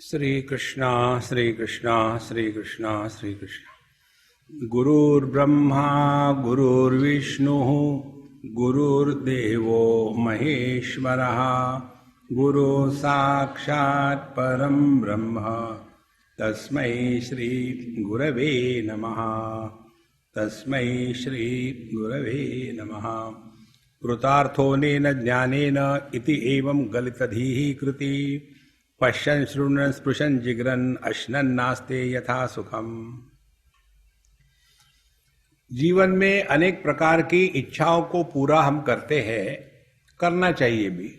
श्री कृष्णा श्री कृष्णा श्री कृष्णा श्री कृष्णा। गुरुर्ब्रह्मा गुरुर्विष्णु गुरुर्देवो महेश्वरः गुरु साक्षात् परं ब्रह्म तस्मै श्री गुरवे नमः। तस्मै श्री गुरवे नमः। कृतार्थोनेन ज्ञानेन इति एवं गलितधीः कृति पश्यन् शृण्वन् स्पृशन् जिघ्रन् अश्नन् नास्ते यथा सुखम। जीवन में अनेक प्रकार की इच्छाओं को पूरा हम करते हैं, करना चाहिए भी,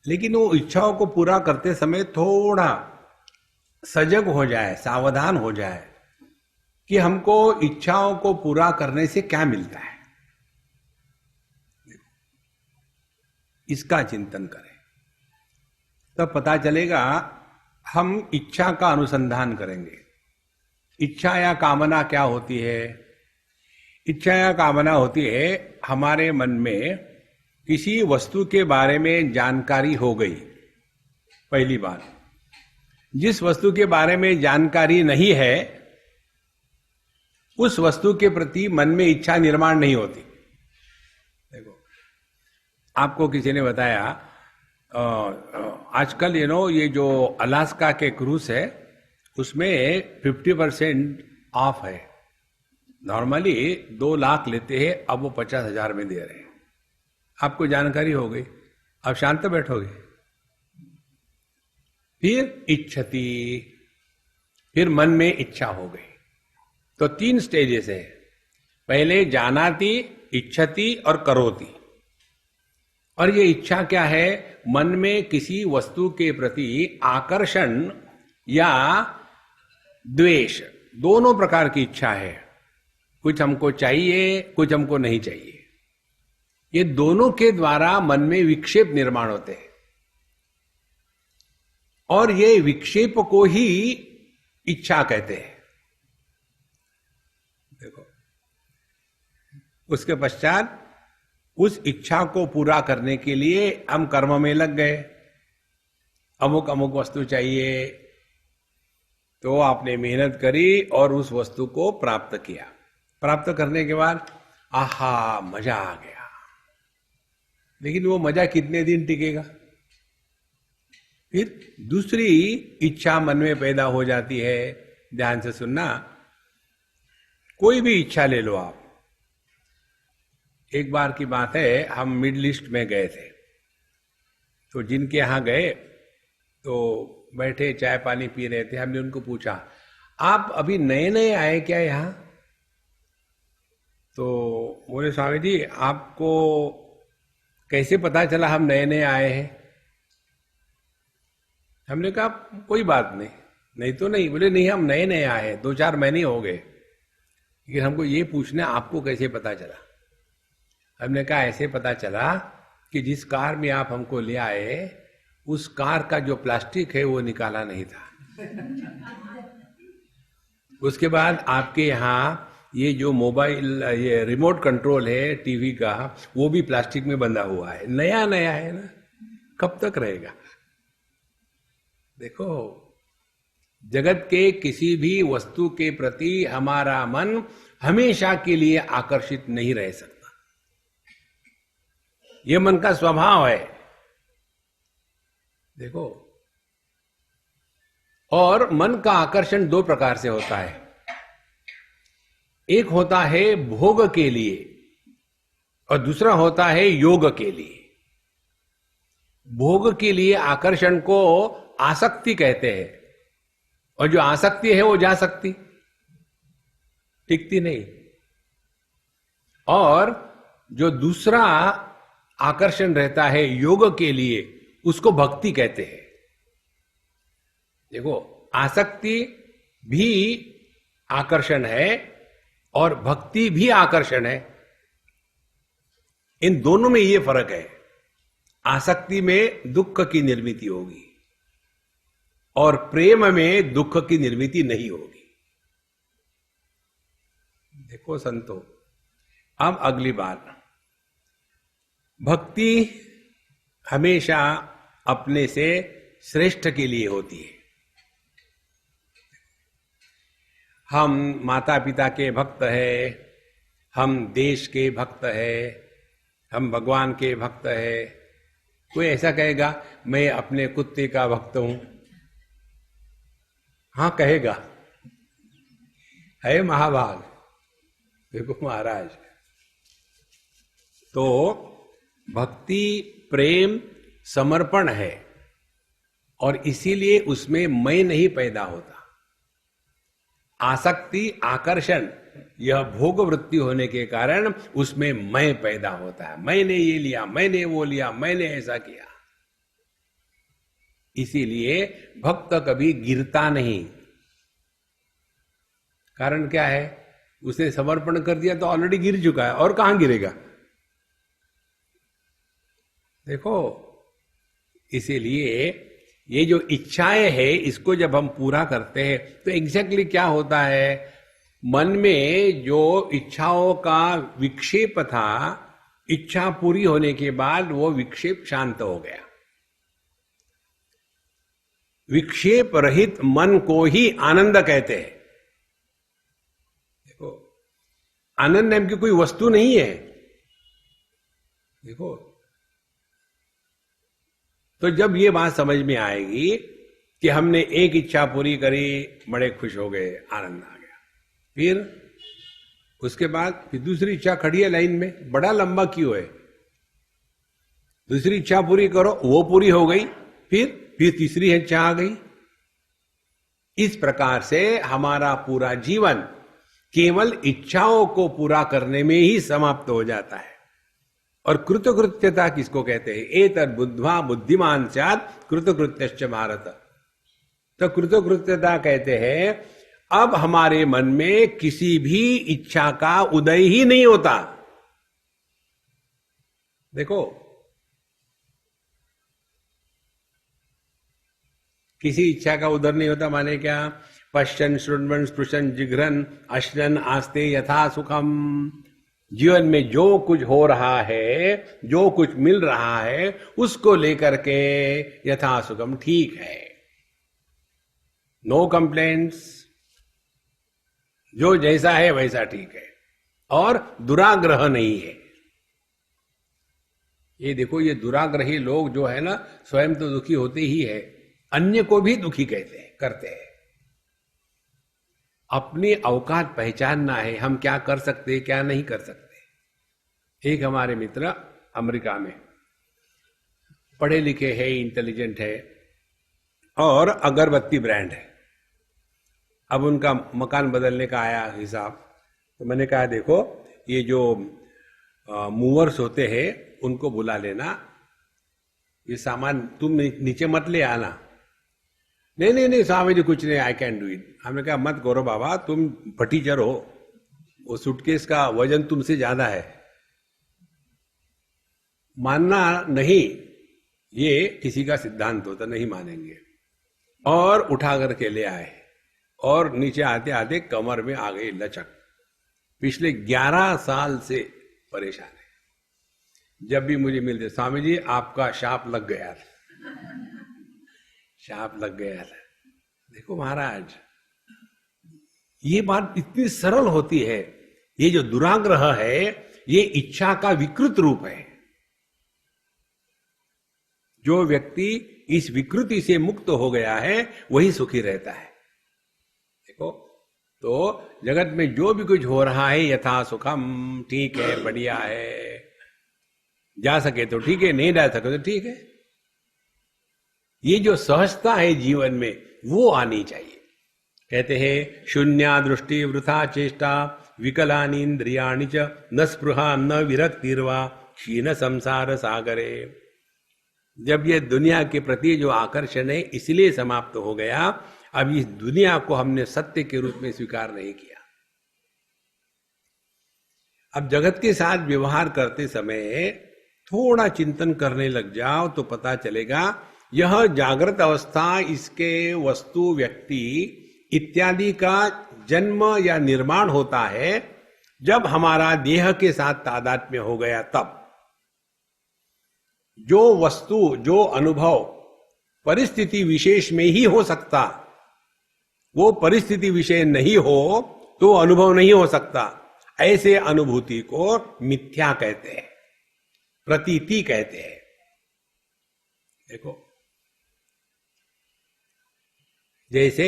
लेकिन वो इच्छाओं को पूरा करते समय थोड़ा सजग हो जाए, सावधान हो जाए कि हमको इच्छाओं को पूरा करने से क्या मिलता है, इसका चिंतन करें। तब पता चलेगा हम इच्छा का अनुसंधान करेंगे। इच्छा या कामना क्या होती है? इच्छा या कामना होती है हमारे मन में किसी वस्तु के बारे में जानकारी हो गई। पहली बात, जिस वस्तु के बारे में जानकारी नहीं है उस वस्तु के प्रति मन में इच्छा निर्माण नहीं होती। देखो, आपको किसी ने बताया आजकल ये जो अलास्का के क्रूज है उसमें 50% ऑफ है। नॉर्मली 2 लाख लेते हैं, अब वो 50,000 में दे रहे हैं। आपको जानकारी हो गई, अब शांत बैठोगे। फिर इच्छति, फिर मन में इच्छा हो गई। तो 3 स्टेजेस है। पहले जानाति, इच्छति और करोति। और ये इच्छा क्या है? मन में किसी वस्तु के प्रति आकर्षण या द्वेष, दोनों प्रकार की इच्छा है। कुछ हमको चाहिए, कुछ हमको नहीं चाहिए। ये दोनों के द्वारा मन में विक्षेप निर्माण होते हैं और ये विक्षेप को ही इच्छा कहते हैं। देखो, उसके पश्चात उस इच्छा को पूरा करने के लिए हम कर्म में लग गए। अमुक अमुक वस्तु चाहिए तो आपने मेहनत करी और उस वस्तु को प्राप्त किया। प्राप्त करने के बाद आहा, मजा आ गया। लेकिन वो मजा कितने दिन टिकेगा? फिर दूसरी इच्छा मन में पैदा हो जाती है। ध्यान से सुनना, कोई भी इच्छा ले लो आप। एक बार की बात है, हम मिडिल ईस्ट में गए थे। तो जिनके यहां गए तो बैठे चाय पानी पी रहे थे। हमने उनको पूछा, आप अभी नए नए आए क्या यहां? तो बोले, स्वामी जी आपको कैसे पता चला हम नए नए आए हैं? हमने कहा कोई बात नहीं, नहीं तो नहीं। बोले नहीं, हम नए नए आए हैं, 2-4 महीने हो गए, लेकिन हमको ये पूछना आपको कैसे पता चला? हमने कहा ऐसे पता चला कि जिस कार में आप हमको ले आए उस कार का जो प्लास्टिक है वो निकाला नहीं था। उसके बाद आपके यहाँ ये जो मोबाइल, ये रिमोट कंट्रोल है टीवी का, वो भी प्लास्टिक में बंधा हुआ है। नया नया है ना, कब तक रहेगा? देखो, जगत के किसी भी वस्तु के प्रति हमारा मन हमेशा के लिए आकर्षित नहीं रह सकता। ये मन का स्वभाव है। देखो, और मन का आकर्षण 2 प्रकार से होता है। एक होता है भोग के लिए और दूसरा होता है योग के लिए। भोग के लिए आकर्षण को आसक्ति कहते हैं, और जो आसक्ति है वो जा सकती, टिकती नहीं। और जो दूसरा आकर्षण रहता है योग के लिए, उसको भक्ति कहते हैं। देखो, आसक्ति भी आकर्षण है और भक्ति भी आकर्षण है। इन दोनों में ये फर्क है। आसक्ति में दुख की निर्मिति होगी और प्रेम में दुख की निर्मिति नहीं होगी। देखो संतो, अब अगली बात, भक्ति हमेशा अपने से श्रेष्ठ के लिए होती है। हम माता पिता के भक्त है, हम देश के भक्त है, हम भगवान के भक्त है। कोई ऐसा कहेगा मैं अपने कुत्ते का भक्त हूं? हाँ कहेगा, है महाभाग। देखो महाराज, तो भक्ति प्रेम समर्पण है और इसीलिए उसमें मैं नहीं पैदा होता। आसक्ति आकर्षण यह भोग वृत्ति होने के कारण उसमें मैं पैदा होता है। मैंने ये लिया, मैंने वो लिया, मैंने ऐसा किया। इसीलिए भक्त कभी गिरता नहीं। कारण क्या है? उसने समर्पण कर दिया तो ऑलरेडी गिर चुका है, और कहां गिरेगा? देखो, इसीलिए ये जो इच्छाएं है इसको जब हम पूरा करते हैं तो एग्जैक्टली क्या होता है? मन में जो इच्छाओं का विक्षेप था, इच्छा पूरी होने के बाद वो विक्षेप शांत हो गया। विक्षेप रहित मन को ही आनंद कहते हैं। देखो, आनंद नाम की कोई वस्तु नहीं है। देखो, तो जब ये बात समझ में आएगी कि हमने एक इच्छा पूरी करी, बड़े खुश हो गए, आनंद आ गया, फिर उसके बाद फिर दूसरी इच्छा खड़ी है लाइन में, बड़ा लंबा क्यों है? दूसरी इच्छा पूरी करो, वो पूरी हो गई, फिर तीसरी इच्छा आ गई। इस प्रकार से हमारा पूरा जीवन केवल इच्छाओं को पूरा करने में ही समाप्त हो जाता है। और कृतकृत्यता किसको कहते हैं? एतद् बुद्ध्वा बुद्धिमान स्यात् कृतकृत्यश्च भारत। तो कृतकृत्यता कहते हैं अब हमारे मन में किसी भी इच्छा का उदय ही नहीं होता। देखो, किसी इच्छा का उदय नहीं होता माने क्या? पश्चन शृण्वन् स्पृशन जिघ्रन अश्नन आस्ते यथा सुखम। जीवन में जो कुछ हो रहा है, जो कुछ मिल रहा है, उसको लेकर के यथा सुखम, ठीक है, नो कंप्लेंट्स, जो जैसा है वैसा ठीक है, और दुराग्रह नहीं है। ये देखो, ये दुराग्रही लोग जो है ना, स्वयं तो दुखी होते ही है, अन्य को भी दुखी कहते हैं, करते हैं। अपनी औकात पहचानना है, हम क्या कर सकते हैं, क्या नहीं कर सकते। एक हमारे मित्र अमेरिका में पढ़े लिखे हैं, इंटेलिजेंट है, और अगरबत्ती ब्रांड है। अब उनका मकान बदलने का आया हिसाब, तो मैंने कहा देखो, ये जो मूवर्स होते हैं उनको बुला लेना, ये सामान तुम नीचे मत ले आना। नहीं स्वामी जी कुछ नहीं, आई कैन डू इट। हमने कहा मत करो बाबा, तुम फटीचर हो, वो सूटकेस का वजन तुमसे ज्यादा है। मानना नहीं, ये किसी का सिद्धांत होता, नहीं मानेंगे। और उठा करके ले आए, और नीचे आते आते कमर में आ गई लचक। पिछले 11 साल से परेशान है। जब भी मुझे मिलते, स्वामी जी आपका शाप लग गया, शाप लग गया। देखो महाराज, ये बात इतनी सरल होती है। ये जो दुराग्रह है, ये इच्छा का विकृत रूप है। जो व्यक्ति इस विकृति से मुक्त हो गया है वही सुखी रहता है। देखो, तो जगत में जो भी कुछ हो रहा है यथा सुखम, ठीक है, बढ़िया है, जा सके तो ठीक है, नहीं जा सके तो ठीक है। ये जो सहजता है जीवन में, वो आनी चाहिए। कहते हैं शून्या दृष्टि वृथा चेष्टा विकलानि इंद्रियाणि च न स्पृहा न विरक्तिर्वा क्षीण संसार सागरे। जब ये दुनिया के प्रति जो आकर्षण है इसलिए समाप्त हो गया। अब इस दुनिया को हमने सत्य के रूप में स्वीकार नहीं किया। अब जगत के साथ व्यवहार करते समय थोड़ा चिंतन करने लग जाओ तो पता चलेगा यह जागृत अवस्था, इसके वस्तु, व्यक्ति इत्यादि का जन्म या निर्माण होता है जब हमारा देह के साथ तादात्म्य हो गया। तब जो वस्तु, जो अनुभव परिस्थिति विशेष में ही हो सकता। वो परिस्थिति विषय नहीं हो तो अनुभव नहीं हो सकता। ऐसे अनुभूति को मिथ्या कहते हैं, प्रतीति कहते हैं। देखो, जैसे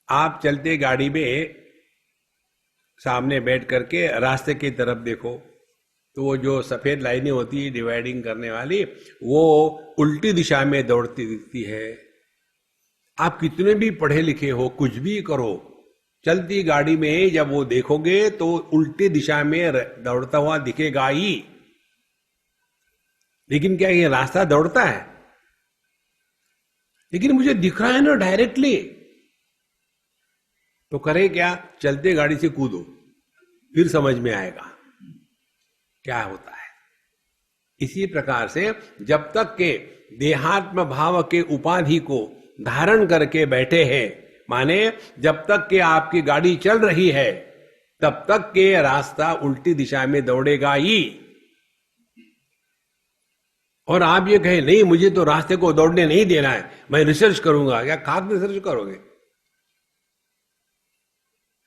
आप चलते गाड़ी में सामने बैठ करके रास्ते की तरफ देखो, तो वो जो सफेद लाइनें होती है डिवाइडिंग करने वाली, वो उल्टी दिशा में दौड़ती दिखती है। आप कितने भी पढ़े लिखे हो, कुछ भी करो, चलती गाड़ी में जब वो देखोगे तो उल्टी दिशा में दौड़ता हुआ दिखेगा ही। लेकिन क्या ये रास्ता दौड़ता है? लेकिन मुझे दिख रहा है ना डायरेक्टली। तो करे क्या? चलते गाड़ी से कूदो, फिर समझ में आएगा क्या होता है। इसी प्रकार से जब तक के देहात्म भाव के उपाधि को धारण करके बैठे हैं, माने जब तक के आपकी गाड़ी चल रही है, तब तक के रास्ता उल्टी दिशा में दौड़ेगा ही। और आप ये कहें नहीं, मुझे तो रास्ते को दौड़ने नहीं देना है, मैं रिसर्च करूंगा। क्या खाक रिसर्च करोगे?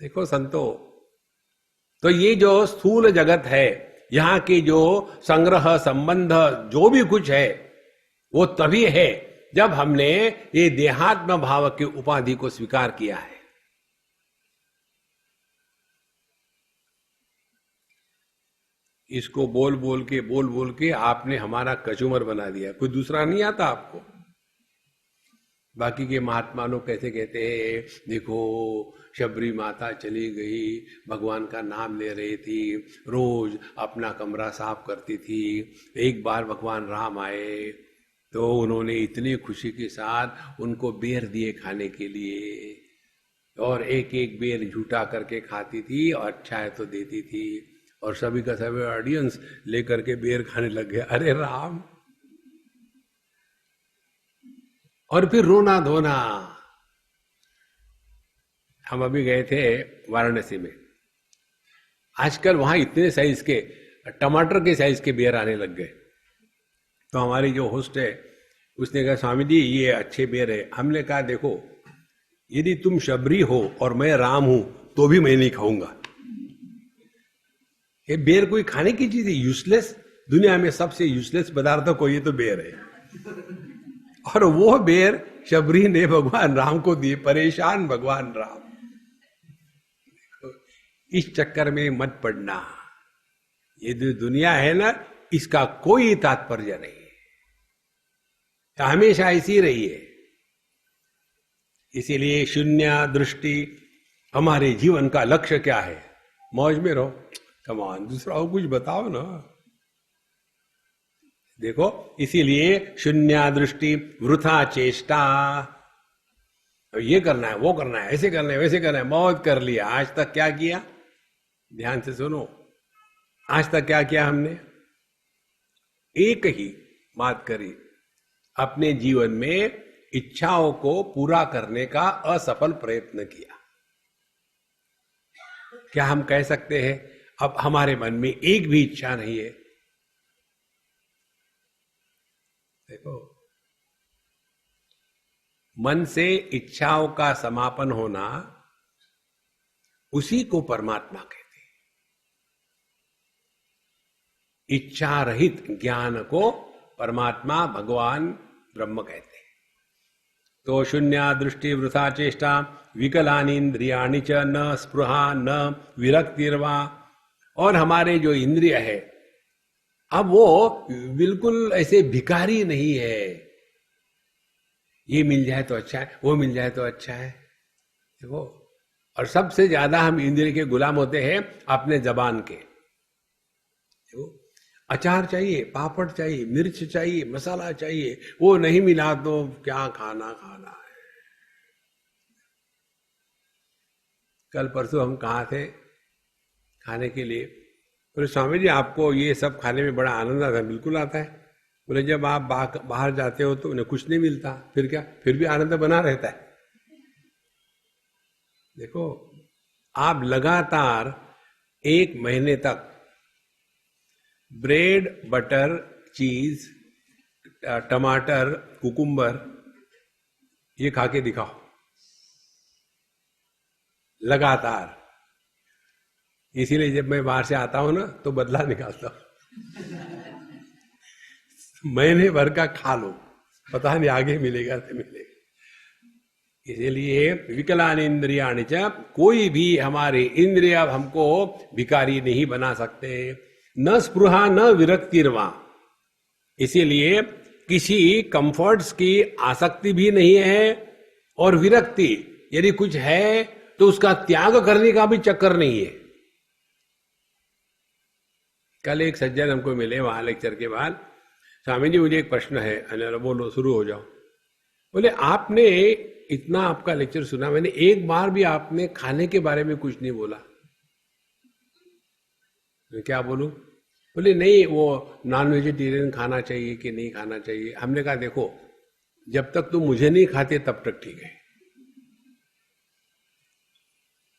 देखो संतो, तो ये जो स्थूल जगत है, यहां की जो संग्रह संबंध जो भी कुछ है, वो तभी है जब हमने ये देहात्म भाव के उपाधि को स्वीकार किया है। इसको बोल बोल के आपने हमारा कचूमर बना दिया, कोई दूसरा नहीं आता आपको। बाकी के महात्मा लोग कैसे कहते हैं, देखो शबरी माता चली गई, भगवान का नाम ले रही थी, रोज अपना कमरा साफ करती थी। एक बार भगवान राम आए तो उन्होंने इतनी खुशी के साथ उनको बेर दिए खाने के लिए, और एक एक बेर झूठा करके खाती थी, और अच्छा है तो देती थी, और सभी का सभी ऑडियंस लेकर के बेर खाने लग गया। अरे राम! और फिर रोना धोना। हम अभी गए थे वाराणसी में, आजकल वहां इतने साइज के टमाटर के साइज के बेर आने लग गए। तो हमारी जो होस्ट है उसने कहा, स्वामी जी ये अच्छे बेर है। हमने कहा देखो, यदि तुम शबरी हो और मैं राम हूं तो भी मैं नहीं खाऊंगा। ये बेर कोई खाने की चीज है? यूजलेस, दुनिया में सबसे यूजलेस पदार्थ को ये तो बेर है। और वो बेर शबरी ने भगवान राम को दिए, परेशान भगवान राम। इस चक्कर में मत पड़ना। ये जो दुनिया है ना, इसका कोई तात्पर्य नहीं है, तो हमेशा ऐसी रही है। इसीलिए शून्य दृष्टि, हमारे जीवन का लक्ष्य क्या है? मौज में रहो। कमान, दूसरा हो कुछ बताओ ना। देखो, इसीलिए शून्य दृष्टि, वृथा चेष्टा। ये करना है, वो करना है, ऐसे करना है, वैसे करना है, मौज कर लिया। आज तक क्या किया? ध्यान से सुनो, आज तक क्या किया हमने? एक ही बात करी, अपने जीवन में इच्छाओं को पूरा करने का असफल प्रयत्न किया। क्या हम कह सकते हैं अब हमारे मन में एक भी इच्छा नहीं है? देखो, मन से इच्छाओं का समापन होना, उसी को परमात्मा कहते हैं। इच्छा रहित ज्ञान को परमात्मा, भगवान, ब्रह्म कहते हैं। तो शून्य दृष्टि, वृथा चेष्टा, विकलानि इंद्रियाणि च न स्पृहा न विरक्तिर्वा। और हमारे जो इंद्रिय है, अब वो बिल्कुल ऐसे भिखारी नहीं है, ये मिल जाए तो अच्छा है, वो मिल जाए तो अच्छा है। देखो, और सबसे ज्यादा हम इंद्रिय के गुलाम होते हैं अपने जबान के। देखो, अचार चाहिए, पापड़ चाहिए, मिर्च चाहिए, मसाला चाहिए, वो नहीं मिला तो क्या खाना खाना है। कल परसों हम कहाँ थे खाने के लिए? बोले स्वामी जी आपको ये सब खाने में बड़ा आनंद आता है। बिल्कुल आता है। बोले जब आप बाहर जाते हो तो उन्हें कुछ नहीं मिलता, फिर क्या? फिर भी आनंद बना रहता है। देखो, आप लगातार 1 महीने तक ब्रेड, बटर, चीज, टमाटर, कुकुम्बर ये खा के दिखाओ लगातार। इसीलिए जब मैं बाहर से आता हूं ना तो बदला निकालता हूं। महीने भर का खा लो, पता नहीं आगे मिलेगा नहीं मिलेगा। इसीलिए विकलानि इंद्रियाणि च, कोई भी हमारे इंद्रिय हमको भिखारी नहीं बना सकते। न स्पृहा न विरक्तिर्वा, इसीलिए किसी कंफर्ट्स की आसक्ति भी नहीं है, और विरक्ति यदि कुछ है तो उसका त्याग करने का भी चक्कर नहीं है। कल एक सज्जन हमको मिले वहां लेक्चर के बाद, स्वामी जी मुझे एक प्रश्न है। अरे बोलो, शुरू हो जाओ। बोले आपने इतना आपका लेक्चर सुना, मैंने एक बार भी आपने खाने के बारे में कुछ नहीं बोला। मैं क्या बोलूं? बोले नहीं, वो नॉन वेजिटेरियन खाना चाहिए कि नहीं खाना चाहिए। हमने कहा देखो, जब तक तुम मुझे नहीं खाते तब तक ठीक है,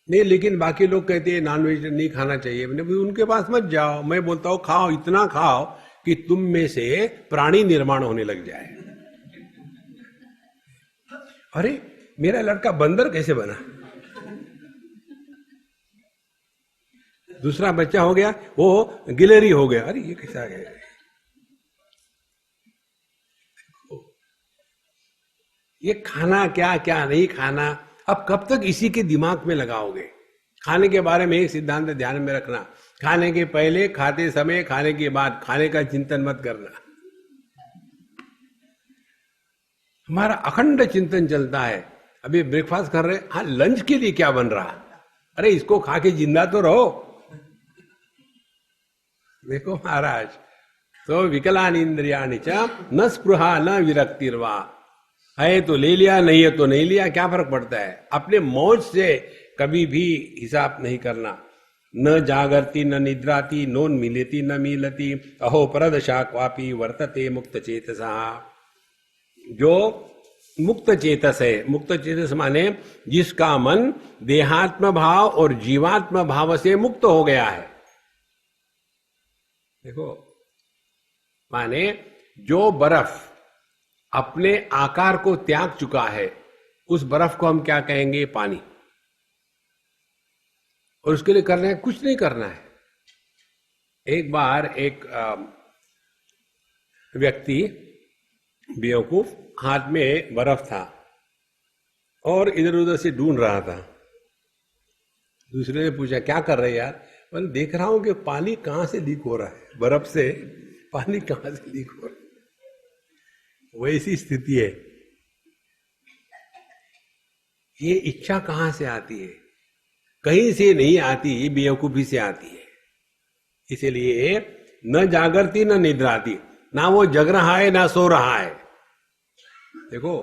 नहीं लेकिन बाकी लोग कहते हैं नॉन वेजिटेरियन नहीं खाना चाहिए। मैंने बोला उनके पास मत जाओ, मैं बोलता हूं खाओ, इतना खाओ कि तुम में से प्राणी निर्माण होने लग जाए। अरे मेरा लड़का बंदर कैसे बना? दूसरा बच्चा हो गया वो गिलहरी हो गया। अरे ये कैसा है? ये खाना क्या क्या नहीं खाना, अब कब तक इसी के दिमाग में लगाओगे? खाने के बारे में एक सिद्धांत ध्यान में रखना, खाने के पहले, खाते समय, खाने के बाद खाने का चिंतन मत करना। हमारा अखंड चिंतन चलता है। अभी ब्रेकफास्ट कर रहे, हाँ लंच के लिए क्या बन रहा? अरे इसको खा के जिंदा तो रहो। देखो महाराज, तो विकलानि इंद्रियाणि च न स्पृहा न विरक्तिर्वा, है तो ले लिया, नहीं है तो नहीं लिया, क्या फर्क पड़ता है? अपने मौज से कभी भी हिसाब नहीं करना। न जागरती न निद्राती नोन्मीलति न मीलति, अहो परदशा क्वापि वर्तते मुक्त चेतसा। जो मुक्त चेतस है, मुक्त चेतस माने जिसका मन देहात्म भाव और जीवात्म भाव से मुक्त हो गया है। देखो, माने जो बर्फ अपने आकार को त्याग चुका है, उस बर्फ को हम क्या कहेंगे? पानी। और उसके लिए करना है, कुछ नहीं करना है। एक बार एक व्यक्ति बेवकूफ, हाथ में बर्फ था और इधर उधर से ढूंढ रहा था। दूसरे ने पूछा क्या कर रहे यार? मैं देख रहा हूं कि पानी कहां से लीक हो रहा है, बर्फ से पानी कहां से लीक हो रहा है। वैसी स्थिति है। ये इच्छा कहां से आती है? कहीं से नहीं आती, ये बेवकूफी से आती है। इसीलिए न जागरती न निद्राती, ना वो जग रहा है ना सो रहा है। देखो,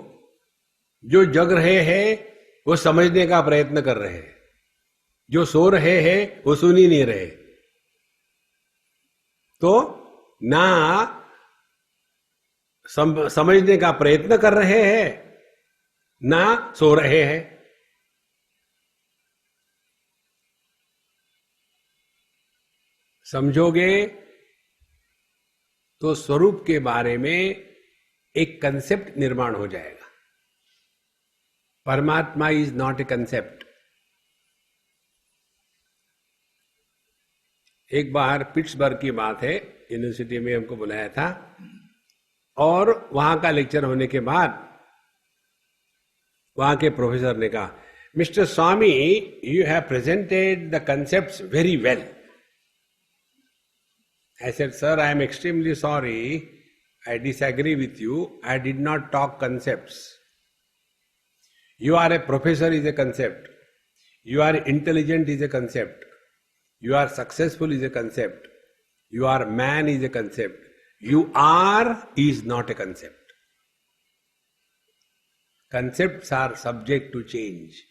जो जग रहे हैं वो समझने का प्रयत्न कर रहे हैं, जो सो रहे हैं वो सुन ही नहीं रहे। तो ना समझने का प्रयत्न कर रहे हैं, ना सो रहे हैं। समझोगे तो स्वरूप के बारे में एक कंसेप्ट निर्माण हो जाएगा। परमात्मा इज नॉट ए कंसेप्ट। एक बार पिट्सबर्ग की बात है, यूनिवर्सिटी में हमको बुलाया था, और वहां का लेक्चर होने के बाद वहां के प्रोफेसर ने कहा, mister Swami, you have presented the concepts very well. I said, sir, I am extremely sorry. I disagree with you. I did not talk concepts. You are a professor is a concept. You are intelligent is a concept. You are successful is a concept. You are man is a concept. You are is not a concept. Concepts are subject to change.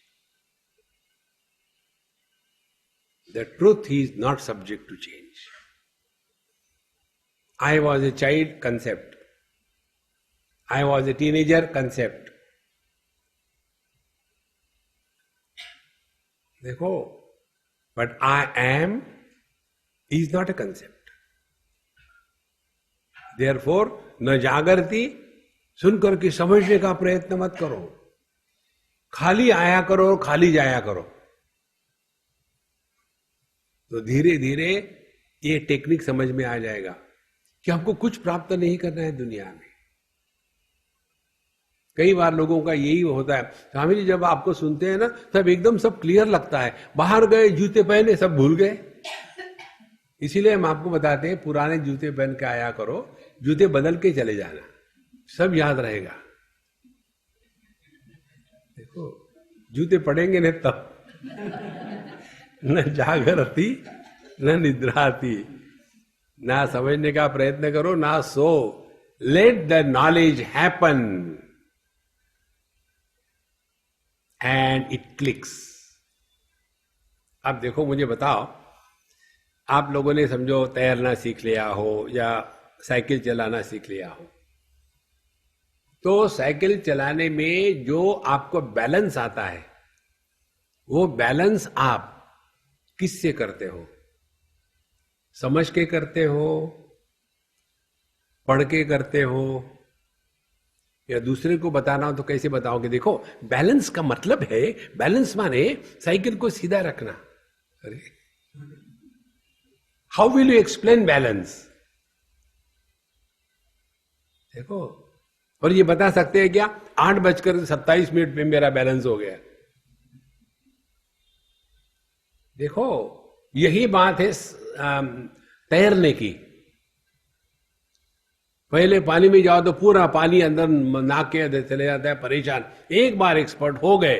The truth is not subject to change. I was a child, concept. I was a teenager, concept. देखो, but I am is not a concept. Therefore, न जागृति, सुनकर के समझने का प्रयत्न मत करो। खाली आया करो और खाली जाया करो। तो धीरे धीरे ये टेक्निक समझ में आ जाएगा कि हमको कुछ प्राप्त नहीं करना है दुनिया में। कई बार लोगों का यही होता है, स्वामी जी जब आपको सुनते हैं ना तब एकदम सब क्लियर लगता है, बाहर गए जूते पहने सब भूल गए। इसीलिए हम आपको बताते हैं पुराने जूते पहन के आया करो, जूते बदल के चले जाना, सब याद रहेगा। देखो जूते पड़ेंगे नहीं तब न जागरती न निद्राती, ना समझने का प्रयत्न करो ना सो। Let the knowledge happen and it clicks. अब देखो मुझे बताओ, आप लोगों ने समझो तैरना सीख लिया हो या साइकिल चलाना सीख लिया हो, तो साइकिल चलाने में जो आपको बैलेंस आता है वो बैलेंस आप किससे करते हो? समझ के करते हो, पढ़ के करते हो, या दूसरे को बताना हो तो कैसे बताओगे? देखो बैलेंस का मतलब है, बैलेंस माने साइकिल को सीधा रखना। अरे how will you explain balance? देखो, और ये बता सकते हैं क्या 8:27 पे मेरा बैलेंस हो गया? देखो यही बात है तैरने की। पहले पानी में जाओ तो पूरा पानी अंदर नाक के अंदर चले जाता है, परेशान। एक बार एक्सपर्ट हो गए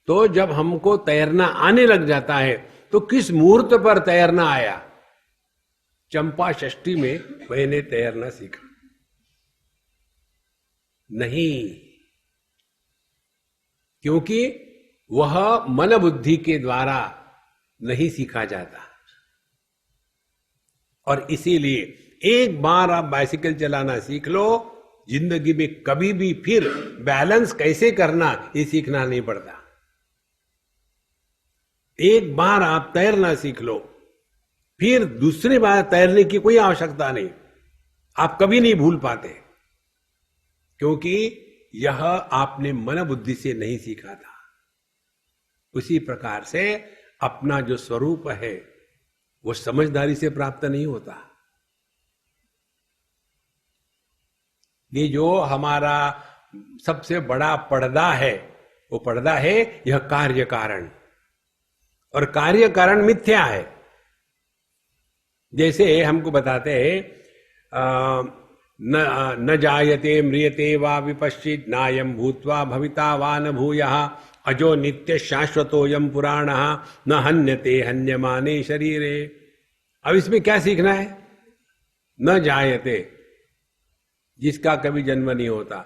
तो जब हमको तैरना आने लग जाता है तो किस मुहूर्त पर तैरना आया? चंपा षष्ठी में मैंने तैरना सीखा नहीं, क्योंकि वह मन बुद्धि के द्वारा नहीं सीखा जाता। और इसीलिए एक बार आप बाइसिकल चलाना सीख लो, जिंदगी में कभी भी फिर बैलेंस कैसे करना ये सीखना नहीं पड़ता। एक बार आप तैरना सीख लो, फिर दूसरी बार तैरने की कोई आवश्यकता नहीं, आप कभी नहीं भूल पाते, क्योंकि यह आपने मन बुद्धि से नहीं सीखा था। उसी प्रकार से अपना जो स्वरूप है वो समझदारी से प्राप्त नहीं होता। ये जो हमारा सबसे बड़ा पर्दा है, वो पर्दा है यह कार्य कारण, और कार्य कारण मिथ्या है। जैसे हमको बताते हैं न जायते म्रियते वा विपश्चित नायम भूत्वा भविता वा न भूयः अजो नित्य शाश्वतोयम पुराणः न हन्यते हन्यमाने शरीरे। अब इसमें क्या सीखना है? न जायते, जिसका कभी जन्म नहीं होता,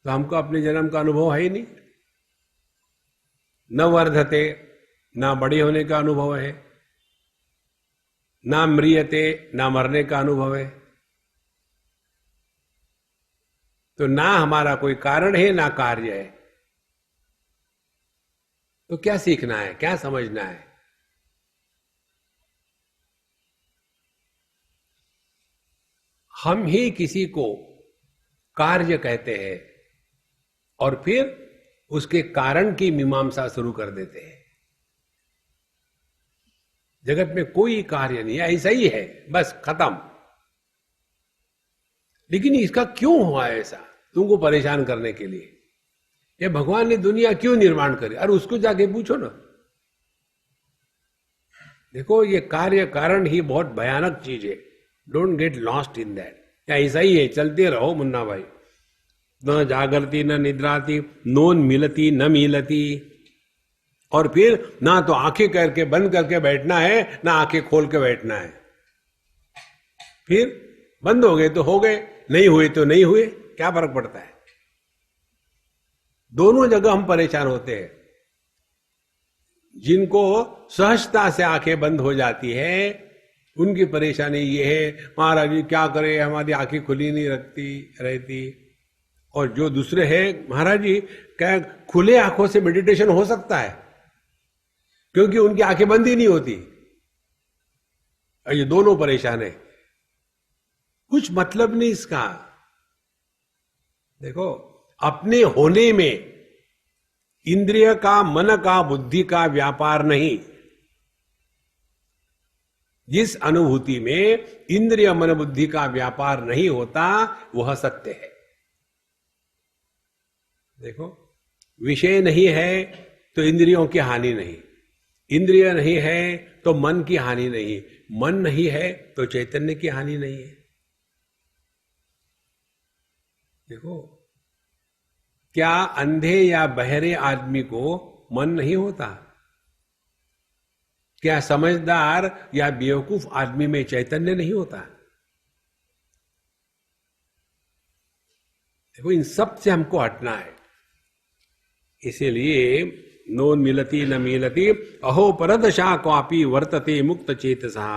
तो हमको अपने जन्म का अनुभव है ही नहीं। न वर्धते, ना बड़े होने का अनुभव है, ना म्रियते, ना मरने का अनुभव है। तो ना हमारा कोई कारण है ना कार्य है, तो क्या सीखना है, क्या समझना है? हम ही किसी को कार्य कहते हैं और फिर उसके कारण की मीमांसा शुरू कर देते हैं। जगत में कोई कार्य नहीं है, ऐसा ही है, बस खत्म। लेकिन इसका क्यों हुआ ऐसा, तुमको परेशान करने के लिए? ये भगवान ने दुनिया क्यों निर्माण करी? और उसको जाके पूछो ना। देखो ये कार्य कारण ही बहुत भयानक चीज है। Don't get lost in that. या ऐसा ही है, चलते रहो मुन्ना भाई। न जागरती न निद्राती, नोन मिलती न मिलती। और फिर ना तो आंखें करके बंद करके बैठना है, ना आंखें खोल के बैठना है। फिर बंद हो गए तो हो गए, नहीं हुए तो नहीं हुए, क्या फर्क पड़ता है? दोनों जगह हम परेशान होते हैं। जिनको सहजता से आंखें बंद हो जाती है उनकी परेशानी ये है, महाराज जी क्या करे, हमारी आंखें खुली नहीं रहती। और जो दूसरे हैं, महाराज जी क्या खुले आंखों से मेडिटेशन हो सकता है? क्योंकि उनकी आंखें बंद ही नहीं होती। ये दोनों परेशान है, कुछ मतलब नहीं इसका। देखो अपने होने में इंद्रिय का, मन का, बुद्धि का व्यापार नहीं। जिस अनुभूति में इंद्रिय मन बुद्धि का व्यापार नहीं होता वह सत्य है। देखो, विषय नहीं है तो इंद्रियों की हानि नहीं, इंद्रिय नहीं है तो मन की हानि नहीं, मन नहीं है तो चैतन्य की हानि नहीं है। देखो, क्या अंधे या बहरे आदमी को मन नहीं होता? क्या समझदार या बेवकूफ आदमी में चैतन्य नहीं होता? देखो, इन सब से हमको हटना है। इसीलिए नोन मिलती न मिलती अहो परदशा क्वापि वर्तते मुक्त चेतसा।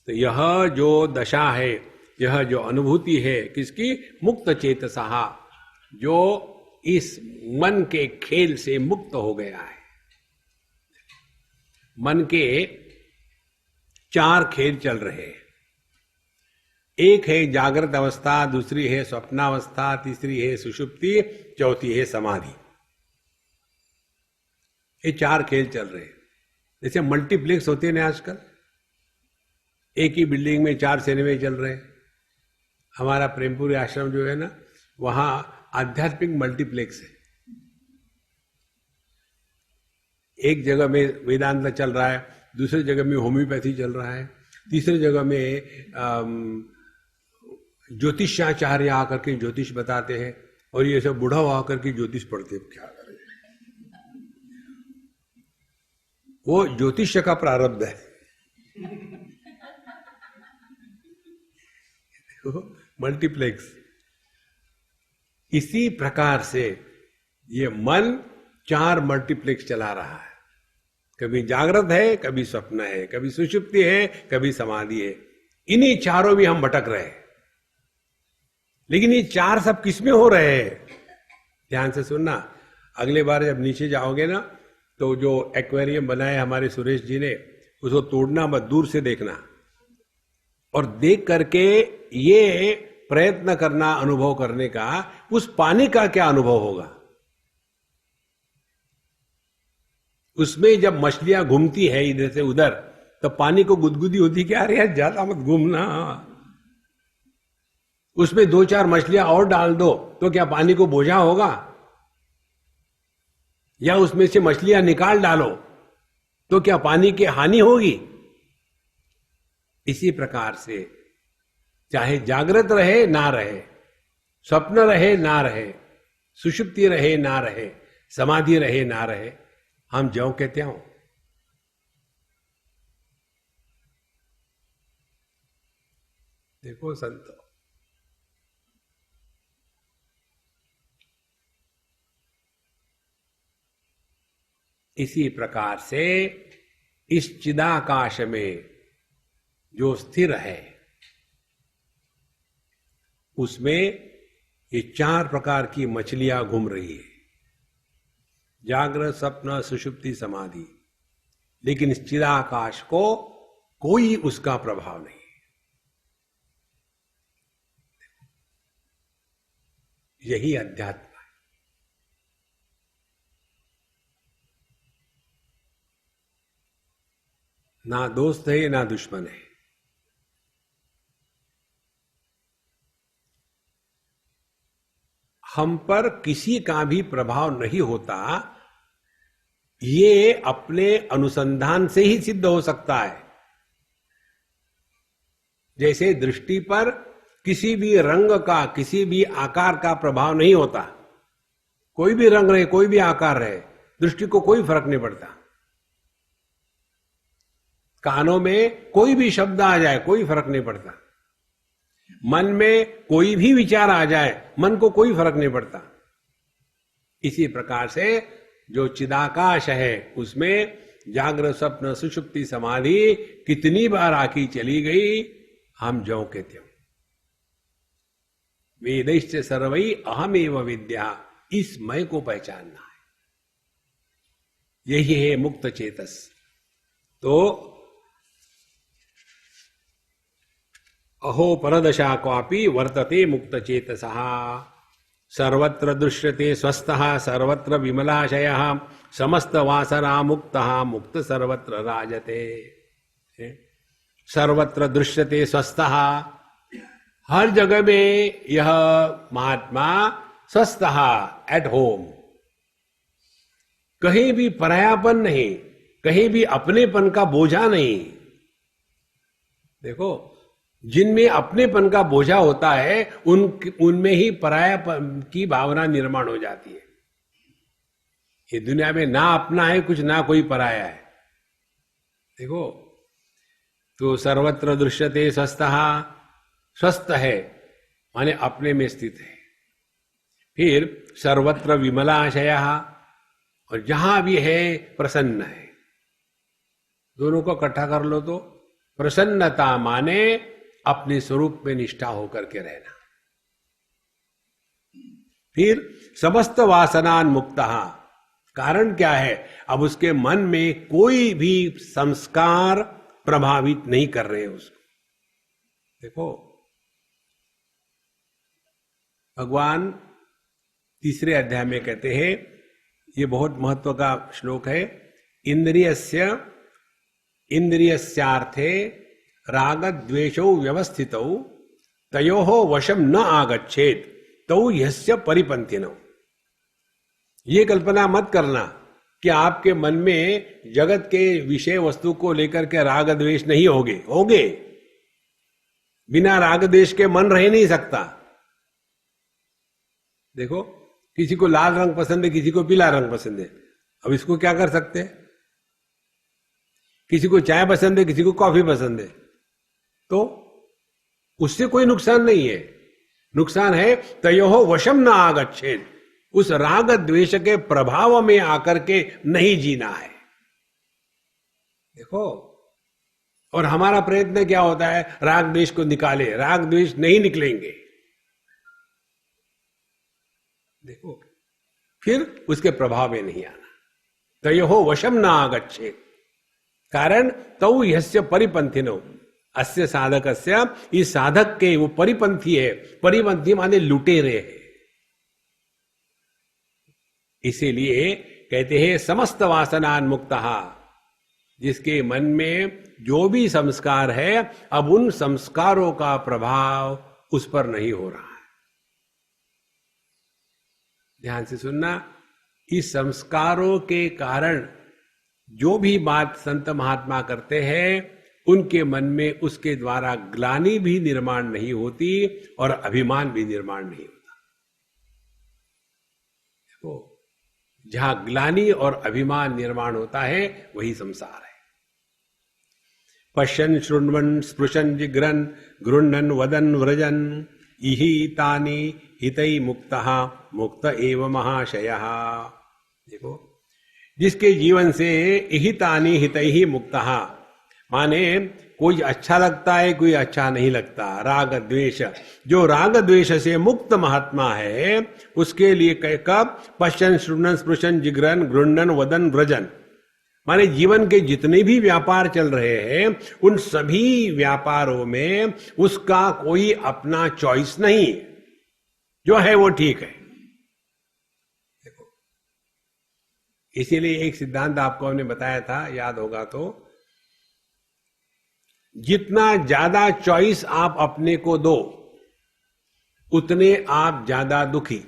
तो यह जो दशा है, यह जो अनुभूति है किसकी? मुक्त चेतसा, जो इस मन के खेल से मुक्त हो गया है। मन के 4 खेल चल रहे हैं। एक है जागृत अवस्था, दूसरी है स्वप्नावस्था, तीसरी है सुषुप्ति, चौथी है समाधि। ये 4 खेल चल रहे हैं। जैसे मल्टीप्लेक्स होते हैं ना आजकल, एक ही बिल्डिंग में 4 सिनेमे चल रहे हैं। हमारा प्रेमपुरी आश्रम जो है ना, वहां आध्यात्मिक मल्टीप्लेक्स है। एक जगह में वेदांत चल रहा है, दूसरी जगह में होम्योपैथी चल रहा है, तीसरी जगह में ज्योतिषाचार्य आकर के ज्योतिष बताते हैं, और ये सब बूढ़ा आकर के ज्योतिष पढ़ते हैं। क्या करें, वो ज्योतिष का प्रारब्ध है। मल्टीप्लेक्स। इसी प्रकार से ये मन 4 मल्टीप्लेक्स चला रहा है। कभी जागृत है, कभी स्वप्न है, कभी सुषुप्ति है, कभी समाधि है। इन्हीं चारों में हम भटक रहे हैं। लेकिन ये 4 सब किसमें हो रहे हैं? ध्यान से सुनना। अगले बार जब नीचे जाओगे ना, तो जो एक्वेरियम बनाए हमारे सुरेश जी ने, उसको तोड़ना मत, दूर से देखना, और देख करके ये प्रयत्न करना अनुभव करने का, उस पानी का क्या अनुभव होगा। उसमें जब मछलियां घूमती है इधर से उधर, तो पानी को गुदगुदी होती, क्या अरे यार ज्यादा मत घूमना, उसमें 2-4 मछलियां और डाल दो तो क्या पानी को बोझा होगा? या उसमें से मछलियां निकाल डालो तो क्या पानी की हानि होगी? इसी प्रकार से चाहे जागृत रहे ना रहे, स्वप्न रहे ना रहे, सुषुप्ति रहे ना रहे, समाधि रहे ना रहे, हम ज्यों के त्यों। देखो संतो, इसी प्रकार से इस चिदाकाश में जो स्थिर है, उसमें ये 4 प्रकार की मछलियां घूम रही है, जागृत, स्वप्न, सुषुप्ति, समाधि। लेकिन इस चिदाकाश को कोई उसका प्रभाव नहीं। यही अध्यात्म है। ना दोस्त है ना दुश्मन है। हम पर किसी का भी प्रभाव नहीं होता, ये अपने अनुसंधान से ही सिद्ध हो सकता है। जैसे दृष्टि पर किसी भी रंग का, किसी भी आकार का प्रभाव नहीं होता। कोई भी रंग रहे, कोई भी आकार रहे, दृष्टि को कोई फर्क नहीं पड़ता। कानों में कोई भी शब्द आ जाए, कोई फर्क नहीं पड़ता। मन में कोई भी विचार आ जाए, मन को कोई फर्क नहीं पड़ता। इसी प्रकार से जो चिदाकाश है, उसमें जागृत, स्वप्न, सुषुप्ति, समाधि कितनी बार आकी चली गई, हम ज्यों के त्यों। वेदैश्च सर्वै अहमेव विद्या, इस मैं को पहचानना है। यही है मुक्त चेतस। तो अहो परदशा क्वापि वर्तते मुक्त चेतसः। सर्वत्र दृश्यते स्वस्थः सर्वत्र विमलाशयः समस्त वासना मुक्तः मुक्त सर्वत्र राजते। सर्वत्र दृश्यते स्वस्थः, हर जगह में यह महात्मा स्वस्थः, एट होम, कहीं भी परायापन नहीं, कहीं भी अपनेपन का बोझा नहीं। देखो, जिनमें अपनेपन का बोझा होता है उनमें ही परायापन की भावना निर्माण हो जाती है। ये दुनिया में ना अपना है कुछ, ना कोई पराया है। देखो, तो सर्वत्र दृश्यते स्वस्थः, स्वस्थ है माने अपने में स्थित है। फिर सर्वत्र विमलाशयः, और जहां भी है प्रसन्न है। दोनों को इकट्ठा कर लो तो प्रसन्नता माने अपने स्वरूप में निष्ठा होकर के रहना। फिर समस्त वासनान मुक्तः, कारण क्या है? अब उसके मन में कोई भी संस्कार प्रभावित नहीं कर रहे उसको। देखो, भगवान तीसरे अध्याय में कहते हैं, ये बहुत महत्व का श्लोक है, इंद्रियस्यार्थे राग द्वेषौ व्यवस्थितौ तयोः वशम न आगच्छेत तौ यस्य परिपंथिनौ। ये कल्पना मत करना कि आपके मन में जगत के विषय वस्तु को लेकर के राग द्वेष नहीं होगे। बिना राग द्वेष के मन रह नहीं सकता। देखो, किसी को लाल रंग पसंद है, किसी को पीला रंग पसंद है, अब इसको क्या कर सकते हैं? किसी को चाय पसंद है, किसी को कॉफी पसंद है, तो उससे कोई नुकसान नहीं है। नुकसान है तयोः वशम न आगच्छेत, उस राग द्वेष के प्रभाव में आकर के नहीं जीना है। देखो, और हमारा प्रयत्न क्या होता है? राग द्वेष को निकाले, राग द्वेष नहीं निकलेंगे। देखो, फिर उसके प्रभाव में नहीं आना। तयोः वशम न आगच्छेत, कारण तौ यस्य परिपंथिनो, अस्य साधकस्य, इस साधक के वो परिपंथी है। परिपंथी माने लुटेरे है। इसीलिए कहते हैं समस्त वासनान मुक्तः, जिसके मन में जो भी संस्कार है अब उन संस्कारों का प्रभाव उस पर नहीं हो रहा है। ध्यान से सुनना, इस संस्कारों के कारण जो भी बात संत महात्मा करते हैं उनके मन में उसके द्वारा ग्लानि भी निर्माण नहीं होती और अभिमान भी निर्माण नहीं होता। देखो, जहां ग्लानि और अभिमान निर्माण होता है वही संसार है। पश्यन् शृण्वन् स्पृशन् जिघ्रन् गृह्णन् वदन् व्रजन् इहि तानि हितै मुक्तः मुक्त एव महाशयः। देखो, जिसके जीवन से इहितानि हितैहि मुक्तः माने कोई अच्छा लगता है, कोई अच्छा नहीं लगता। राग द्वेष, जो राग द्वेष से मुक्त महात्मा है उसके लिए कब पश्यन् शृण्वन् स्पृशन् जिघ्रन् गृह्णन् वदन् व्रजन्, माने जीवन के जितने भी व्यापार चल रहे हैं उन सभी व्यापारों में उसका कोई अपना चॉइस नहीं, जो है वो ठीक है। देखो, इसीलिए एक सिद्धांत आपको हमने बताया था, याद होगा तो, जितना ज्यादा चॉइस आप अपने को दो उतने आप ज्यादा दुखी।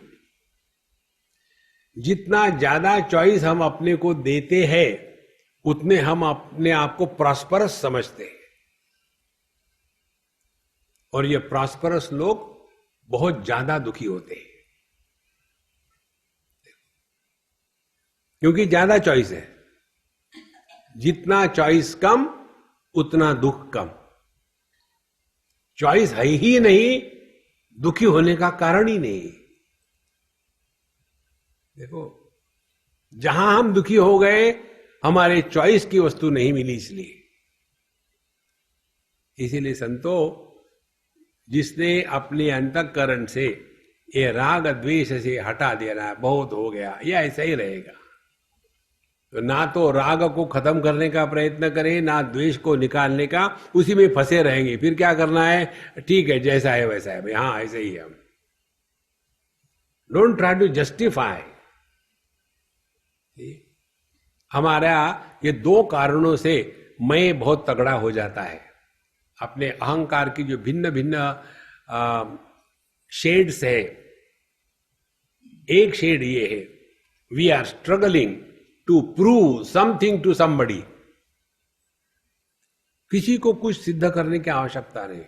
जितना ज्यादा चॉइस हम अपने को देते हैं उतने हम अपने आप को प्रॉस्परस समझते हैं, और ये प्रॉस्परस लोग बहुत ज्यादा दुखी होते हैं, क्योंकि ज्यादा चॉइस है। जितना चॉइस कम उतना दुख कम। चॉइस है ही नहीं, दुखी होने का कारण ही नहीं। देखो, जहां हम दुखी हो गए हमारे चॉइस की वस्तु नहीं मिली, इसीलिए संतो, जिसने अपने अंतःकरण से ये राग द्वेष से हटा देना, बहुत हो गया, ये ऐसा ही रहेगा। तो ना तो राग को खत्म करने का प्रयत्न करें, ना द्वेष को निकालने का, उसी में फंसे रहेंगे। फिर क्या करना है? ठीक है, जैसा है वैसा है भाई, हाँ ऐसे ही है हम। Don't try to justify. हमारा ये दो कारणों से मैं बहुत तगड़ा हो जाता है। अपने अहंकार की जो भिन्न भिन्न शेड्स है, एक शेड ये है, we are struggling to prove something to somebody. किसी को कुछ सिद्ध करने की आवश्यकता नहीं।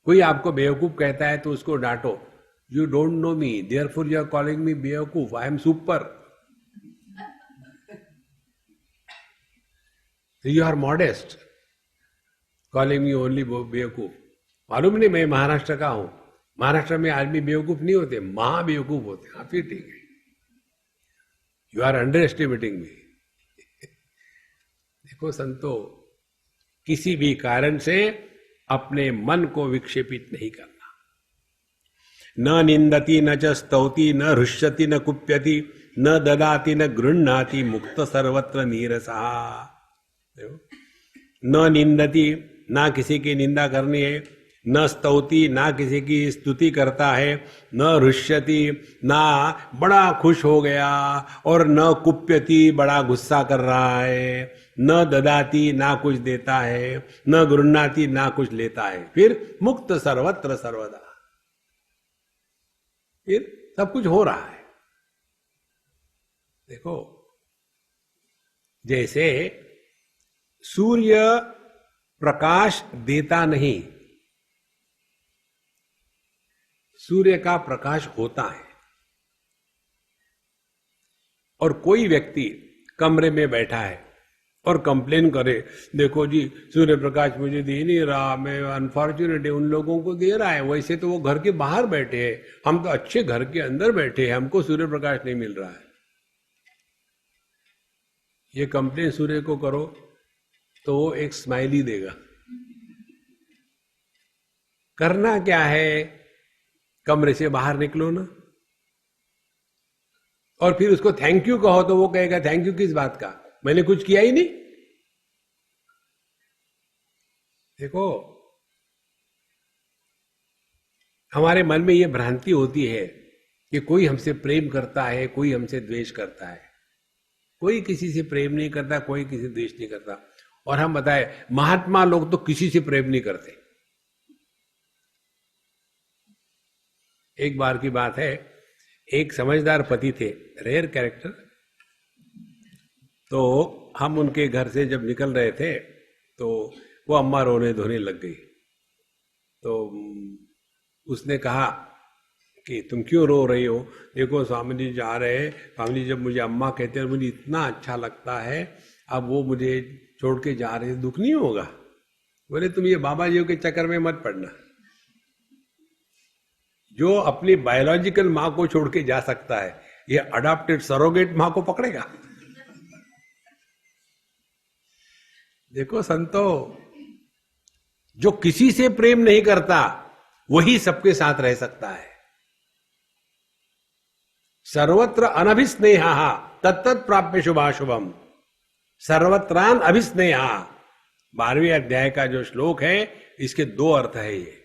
कोई आपको बेवकूफ कहता है तो उसको डांटो, you don't know me therefore you are calling me बेवकूफ, I am super. You are modest calling me only बेवकूफ। मालूम नहीं मैं महाराष्ट्र का हूं, महाराष्ट्र में आदमी बेवकूफ नहीं होते, महा बेवकूफ होते। हाँ फिर ठीक है, यू आर अंडर एस्टिमेटिंग मी। देखो संतो, किसी भी कारण से अपने मन को विक्षेपित नहीं करना। न निंदति न च स्तौति न हृष्यति न कुप्यति न ददाति न गृह्णाति मुक्त सर्वत्र नीरसा। न निंदति, ना किसी की निंदा करनी है, न स्तौति, ना किसी की स्तुति करता है, न हृष्यति, ना बड़ा खुश हो गया, और न कुप्यति, बड़ा गुस्सा कर रहा है, न ददाति, ना कुछ देता है, न गृह्णाति, ना कुछ लेता है। फिर मुक्त सर्वत्र सर्वदा, फिर सब कुछ हो रहा है। देखो, जैसे सूर्य प्रकाश देता नहीं, सूर्य का प्रकाश होता है। और कोई व्यक्ति कमरे में बैठा है और कंप्लेन करे, देखो जी सूर्य प्रकाश मुझे दे नहीं रहा, मैं अनफॉर्चुनेट है, उन लोगों को दे रहा है, वैसे तो वो घर के बाहर बैठे हैं, हम तो अच्छे घर के अंदर बैठे हैं, हमको सूर्य प्रकाश नहीं मिल रहा है। ये कंप्लेन सूर्य को करो तो वो एक स्माइली देगा। करना क्या है, कमरे से बाहर निकलो ना, और फिर उसको थैंक यू कहो तो वो कहेगा थैंक यू किस बात का, मैंने कुछ किया ही नहीं। देखो, हमारे मन में ये भ्रांति होती है कि कोई हमसे प्रेम करता है, कोई हमसे द्वेष करता है। कोई किसी से प्रेम नहीं करता, कोई किसी से द्वेष नहीं करता। और हम बताए, महात्मा लोग तो किसी से प्रेम नहीं करते। एक बार की बात है, एक समझदार पति थे, रेयर कैरेक्टर। तो हम उनके घर से जब निकल रहे थे तो वो अम्मा रोने धोने लग गई। तो उसने कहा कि तुम क्यों रो रही हो? देखो स्वामी जी जा रहे हैं, स्वामी जी जब मुझे अम्मा कहते हैं मुझे इतना अच्छा लगता है, अब वो मुझे छोड़ के जा रहे हैं, दुख नहीं होगा? बोले तुम ये बाबा जी के चक्कर में मत पड़ना। जो अपनी बायोलॉजिकल मां को छोड़ के जा सकता है, ये अडॉप्टेड सरोगेट मां को पकड़ेगा? देखो संतो, जो किसी से प्रेम नहीं करता वही सबके साथ रह सकता है। सर्वत्र अनभिस्नेहा तत्तत् प्राप्य शुभाशुभम, सर्वत्रान अभिस्नेहा। 12वें अध्याय का जो श्लोक है, इसके दो अर्थ है। ये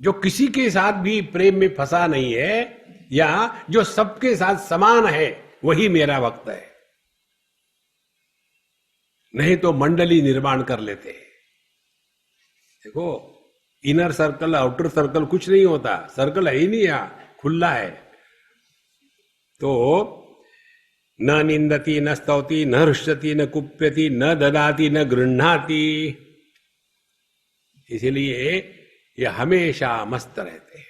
जो किसी के साथ भी प्रेम में फंसा नहीं है, या जो सबके साथ समान है, वही मेरा भक्त है। नहीं तो मंडली निर्माण कर लेते हैं। देखो, इनर सर्कल आउटर सर्कल कुछ नहीं होता, सर्कल है ही नहीं, यहां खुला है। तो न निंदति न स्तौति न हृष्यति न कुप्यति न ददाति न गृह्णाति, इसलिए ये हमेशा मस्त रहते हैं।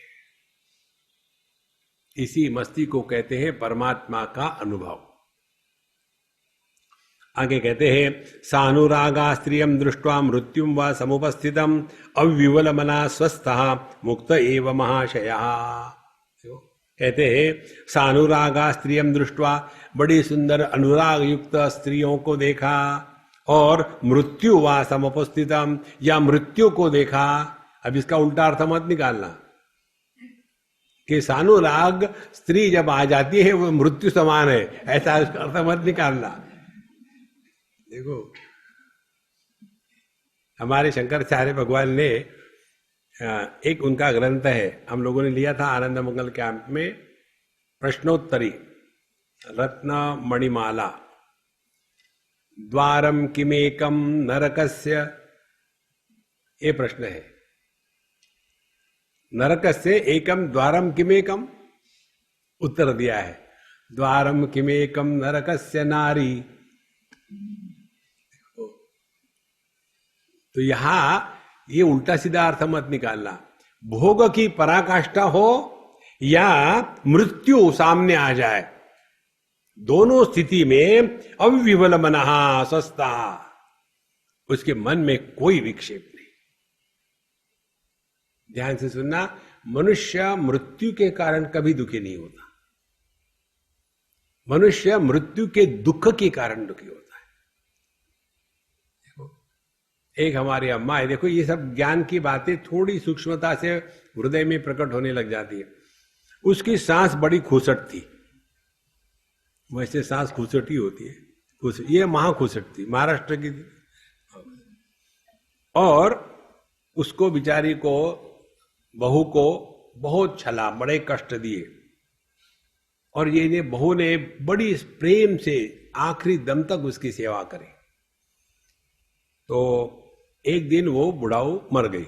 इसी मस्ती को कहते हैं परमात्मा का अनुभव। आगे कहते हैं, सानुरागा स्त्रियम दृष्ट्वा मृत्युम व समुपस्थितम अविवल मना स्वस्थः मुक्त एव महाशयः। कहते हैं, सानुरागा स्त्रियम दृष्ट्वा, बड़ी सुंदर अनुराग युक्त स्त्रियों को देखा, और मृत्यु व समुपस्थितम, या मृत्यु को देखा। अब इसका उल्टा अर्थ मत निकालना कि सानुराग स्त्री जब आ जाती है वो मृत्यु समान है, ऐसा उसका अर्थ मत निकालना। देखो, हमारे शंकराचार्य भगवान ने एक उनका ग्रंथ है, हम लोगों ने लिया था आनंद मंगल कैंप में, प्रश्नोत्तरी रत्न मणिमाला। द्वारम किमेकम नरकस्य, ये प्रश्न है। नरकस्य एकम द्वारम किमेकम, उत्तर दिया है द्वारम किमेकम नरकस्य नारी। तो यहां ये उल्टा सीधा अर्थ मत निकालना। भोग की पराकाष्ठा हो या मृत्यु सामने आ जाए, दोनों स्थिति में अविवल मनः स्वस्था, उसके मन में कोई विक्षेप नहीं। ध्यान से सुनना, मनुष्य मृत्यु के कारण कभी दुखी नहीं होता, मनुष्य मृत्यु के दुख के कारण दुखी होता है। देखो, एक हमारी अम्मा है, देखो ये सब ज्ञान की बातें थोड़ी सूक्ष्मता से हृदय में प्रकट होने लग जाती है। उसकी सांस बड़ी खुसट थी, वैसे सांस खुसट ही होती है, ये महाखुसट थी, महाराष्ट्र की थी। और उसको बिचारी को, बहू को बहुत छला, बड़े कष्ट दिए, और ये बहू ने बड़ी प्रेम से आखिरी दम तक उसकी सेवा करी। तो एक दिन वो बुढ़ाऊ मर गई।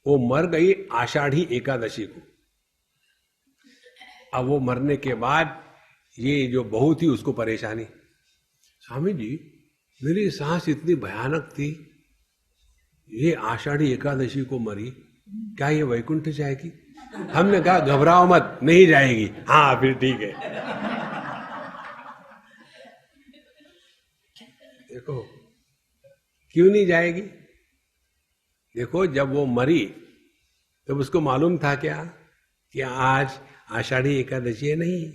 वो मर गई आषाढ़ी एकादशी को। अब वो मरने के बाद ये जो बहू थी उसको परेशानी, स्वामी जी मेरी सांस इतनी भयानक थी, ये आषाढ़ी एकादशी को मरी, क्या ये वैकुंठ जाएगी? हमने कहा घबराओ मत, नहीं जाएगी। हाँ फिर ठीक है। देखो क्यों नहीं जाएगी? देखो जब वो मरी तब उसको मालूम था क्या कि आज आषाढ़ी एकादशी है? नहीं।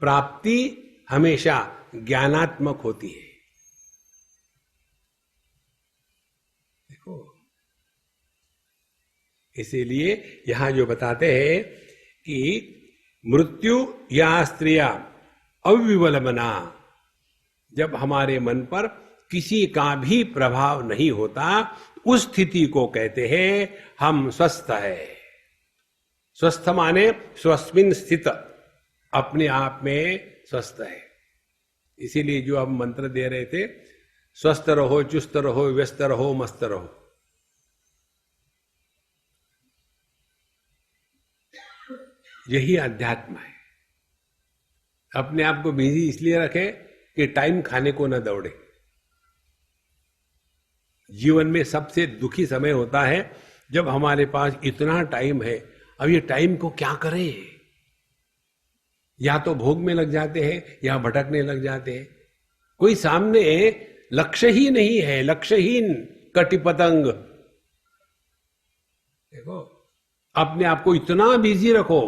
प्राप्ति हमेशा ज्ञानात्मक होती है। देखो इसीलिए यहां जो बताते हैं कि मृत्यु या स्त्रिया अविवल मना, जब हमारे मन पर किसी का भी प्रभाव नहीं होता, उस स्थिति को कहते हैं हम स्वस्थ है। स्वस्थ माने स्वस्मिन स्थित, अपने आप में स्वस्थ है। इसीलिए जो हम मंत्र दे रहे थे, स्वस्थ रहो, चुस्त रहो, व्यस्त रहो, मस्त रहो। यही अध्यात्म है। अपने आप को बिजी इसलिए रखें कि टाइम खाने को न दौड़े। जीवन में सबसे दुखी समय होता है जब हमारे पास इतना टाइम है, अब ये टाइम को क्या करें? या तो भोग में लग जाते हैं या भटकने लग जाते हैं। कोई सामने लक्ष्य ही नहीं है, लक्ष्यहीन कटिपतंग। देखो अपने आप को इतना बिजी रखो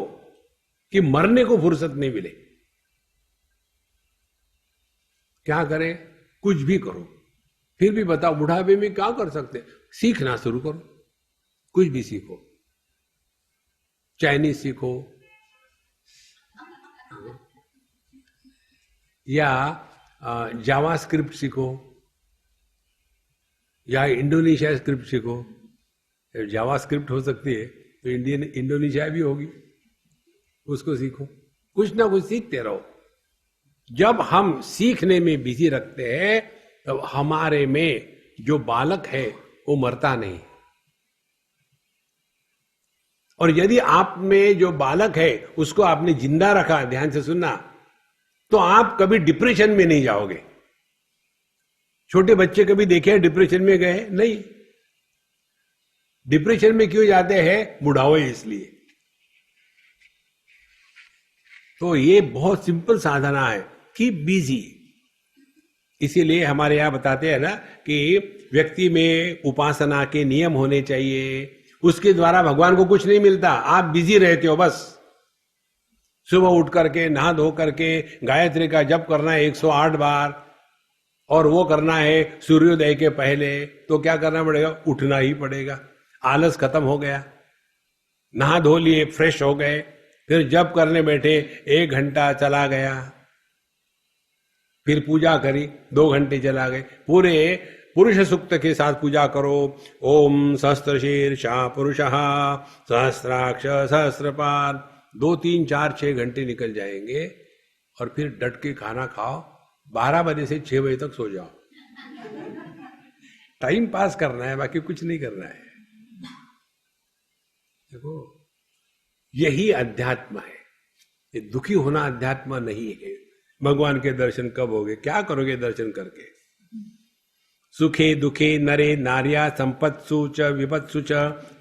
कि मरने को फुर्सत नहीं मिले। क्या करें? कुछ भी करो। फिर भी बताओ बुढ़ापे में क्या कर सकते? सीखना शुरू करो, कुछ भी सीखो। चाइनीज सीखो या जावा स्क्रिप्ट सीखो या इंडोनेशिया स्क्रिप्ट सीखो। जावा स्क्रिप्ट हो सकती है तो इंडोनेशिया भी होगी, उसको सीखो। कुछ ना कुछ सीखते रहो। जब हम सीखने में बिजी रखते हैं तब हमारे में जो बालक है वो मरता नहीं। और यदि आप में जो बालक है उसको आपने जिंदा रखा, ध्यान से सुनना, तो आप कभी डिप्रेशन में नहीं जाओगे। छोटे बच्चे कभी देखे डिप्रेशन में गए? नहीं। डिप्रेशन में क्यों जाते हैं? बुढ़ावे इसलिए। तो ये बहुत सिंपल साधना है कि बिजी। इसीलिए हमारे यहां बताते हैं ना कि व्यक्ति में उपासना के नियम होने चाहिए। उसके द्वारा भगवान को कुछ नहीं मिलता, आप बिजी रहते हो बस। सुबह उठ करके नहा धो करके गायत्री का जप करना है 108 बार, और वो करना है सूर्योदय के पहले। तो क्या करना पड़ेगा? उठना ही पड़ेगा। आलस खत्म हो गया, नहा धो लिए, फ्रेश हो गए, फिर जप करने बैठे, 1 घंटा चला गया, फिर पूजा करी, 2 घंटे चला गए, पूरे पुरुष सूक्त के साथ पूजा करो। ओम सहस्त्रशीर्षा पुरुषः सहस्राक्ष सहस्रपाद, 2 3 4 6 घंटे निकल जाएंगे और फिर डट के खाना खाओ, 12 बजे से 6 बजे तक सो जाओ। टाइम पास करना है, बाकी कुछ नहीं करना है। देखो, यही अध्यात्म है। ये दुखी होना अध्यात्म नहीं है। भगवान के दर्शन कब होगे? क्या करोगे दर्शन करके? सुखे दुखे नरे नार्या संपत्सु च विपत्सु च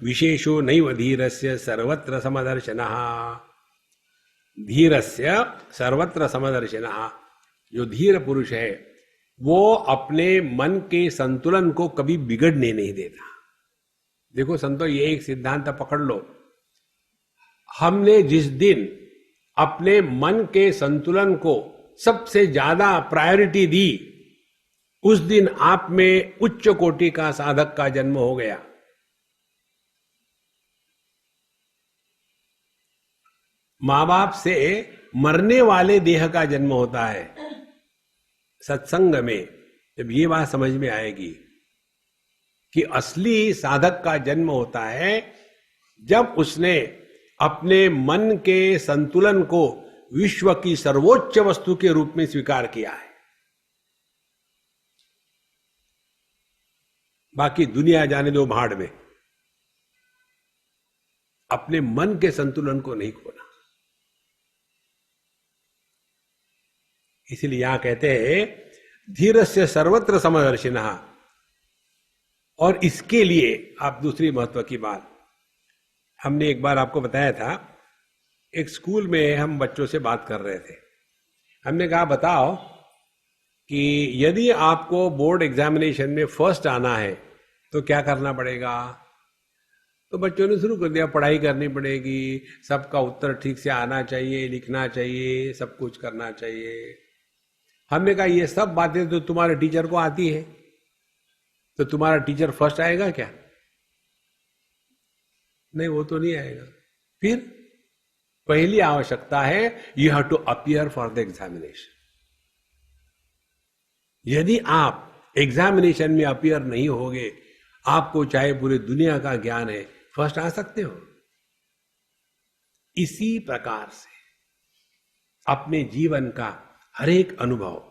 विशेषो नैव धीरस्य सर्वत्र समदर्शनः। धीरस्य सर्वत्र समदर्शनः, जो धीर पुरुष है वो अपने मन के संतुलन को कभी बिगड़ने नहीं देता। देखो संतो, ये एक सिद्धांत पकड़ लो। हमने जिस दिन अपने मन के संतुलन को सबसे ज्यादा प्रायोरिटी दी, उस दिन आप में उच्च कोटि का साधक का जन्म हो गया। मां बाप से मरने वाले देह का जन्म होता है। सत्संग में जब ये बात समझ में आएगी कि असली साधक का जन्म होता है जब उसने अपने मन के संतुलन को विश्व की सर्वोच्च वस्तु के रूप में स्वीकार किया है। बाकी दुनिया जाने दो भाड़ में, अपने मन के संतुलन को नहीं खोना। इसलिए यहां कहते हैं धीरस्य सर्वत्र समदर्शिनः। और इसके लिए आप दूसरी महत्व की बात, हमने एक बार आपको बताया था, एक स्कूल में हम बच्चों से बात कर रहे थे। हमने कहा बताओ कि यदि आपको बोर्ड एग्जामिनेशन में फर्स्ट आना है तो क्या करना पड़ेगा? तो बच्चों ने शुरू कर दिया, पढ़ाई करनी पड़ेगी, सबका उत्तर ठीक से आना चाहिए, लिखना चाहिए, सब कुछ करना चाहिए। हमने कहा ये सब बातें तो तुम्हारे टीचर को आती है, तो तुम्हारा टीचर फर्स्ट आएगा क्या? नहीं, वो तो नहीं आएगा। फिर पहली आवश्यकता है you have to appear for the examination. यदि आप एग्जामिनेशन में अपीयर नहीं होगे, आपको चाहे पूरी दुनिया का ज्ञान है, फर्स्ट आ सकते हो? इसी प्रकार से अपने जीवन का हर एक अनुभव,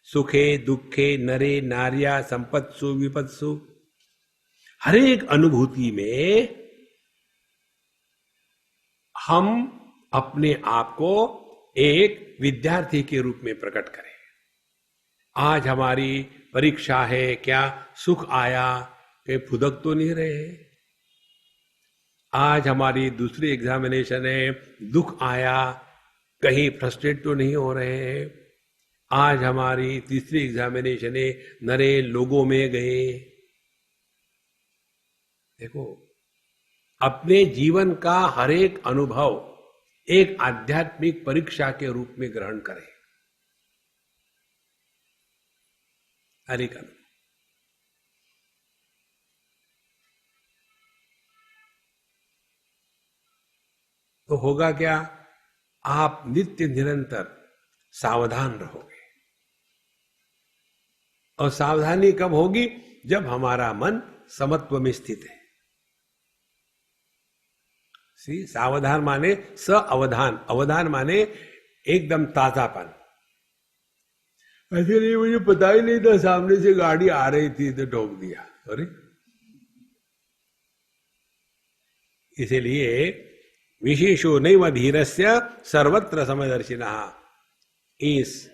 सुखे दुखे नरे नार्या संपत्सु विपत्सु, हर एक अनुभूति में हम अपने आप को एक विद्यार्थी के रूप में प्रकट करें। आज हमारी परीक्षा है, क्या सुख आया? कहीं फुदक तो नहीं रहे? आज हमारी दूसरी एग्जामिनेशन है, दुख आया, कहीं फ्रस्ट्रेट तो नहीं हो रहे हैं? आज हमारी तीसरी एग्जामिनेशन है, नरे लोगों में गए। देखो, अपने जीवन का हर एक अनुभव एक आध्यात्मिक परीक्षा के रूप में ग्रहण करें। हर एक अनुभव। तो होगा क्या? आप नित्य निरंतर सावधान रहोगे। और सावधानी कब होगी? जब हमारा मन समत्व में स्थित है। सावधान माने स अवधान, अवधान माने एकदम ताजापन। ऐसे नहीं, मुझे पता ही नहीं था, सामने से गाड़ी आ रही थी तो ठोक दिया, अरे। इसीलिए विशेषो नैव धीरस्य सर्वत्र समदर्शिनः। इस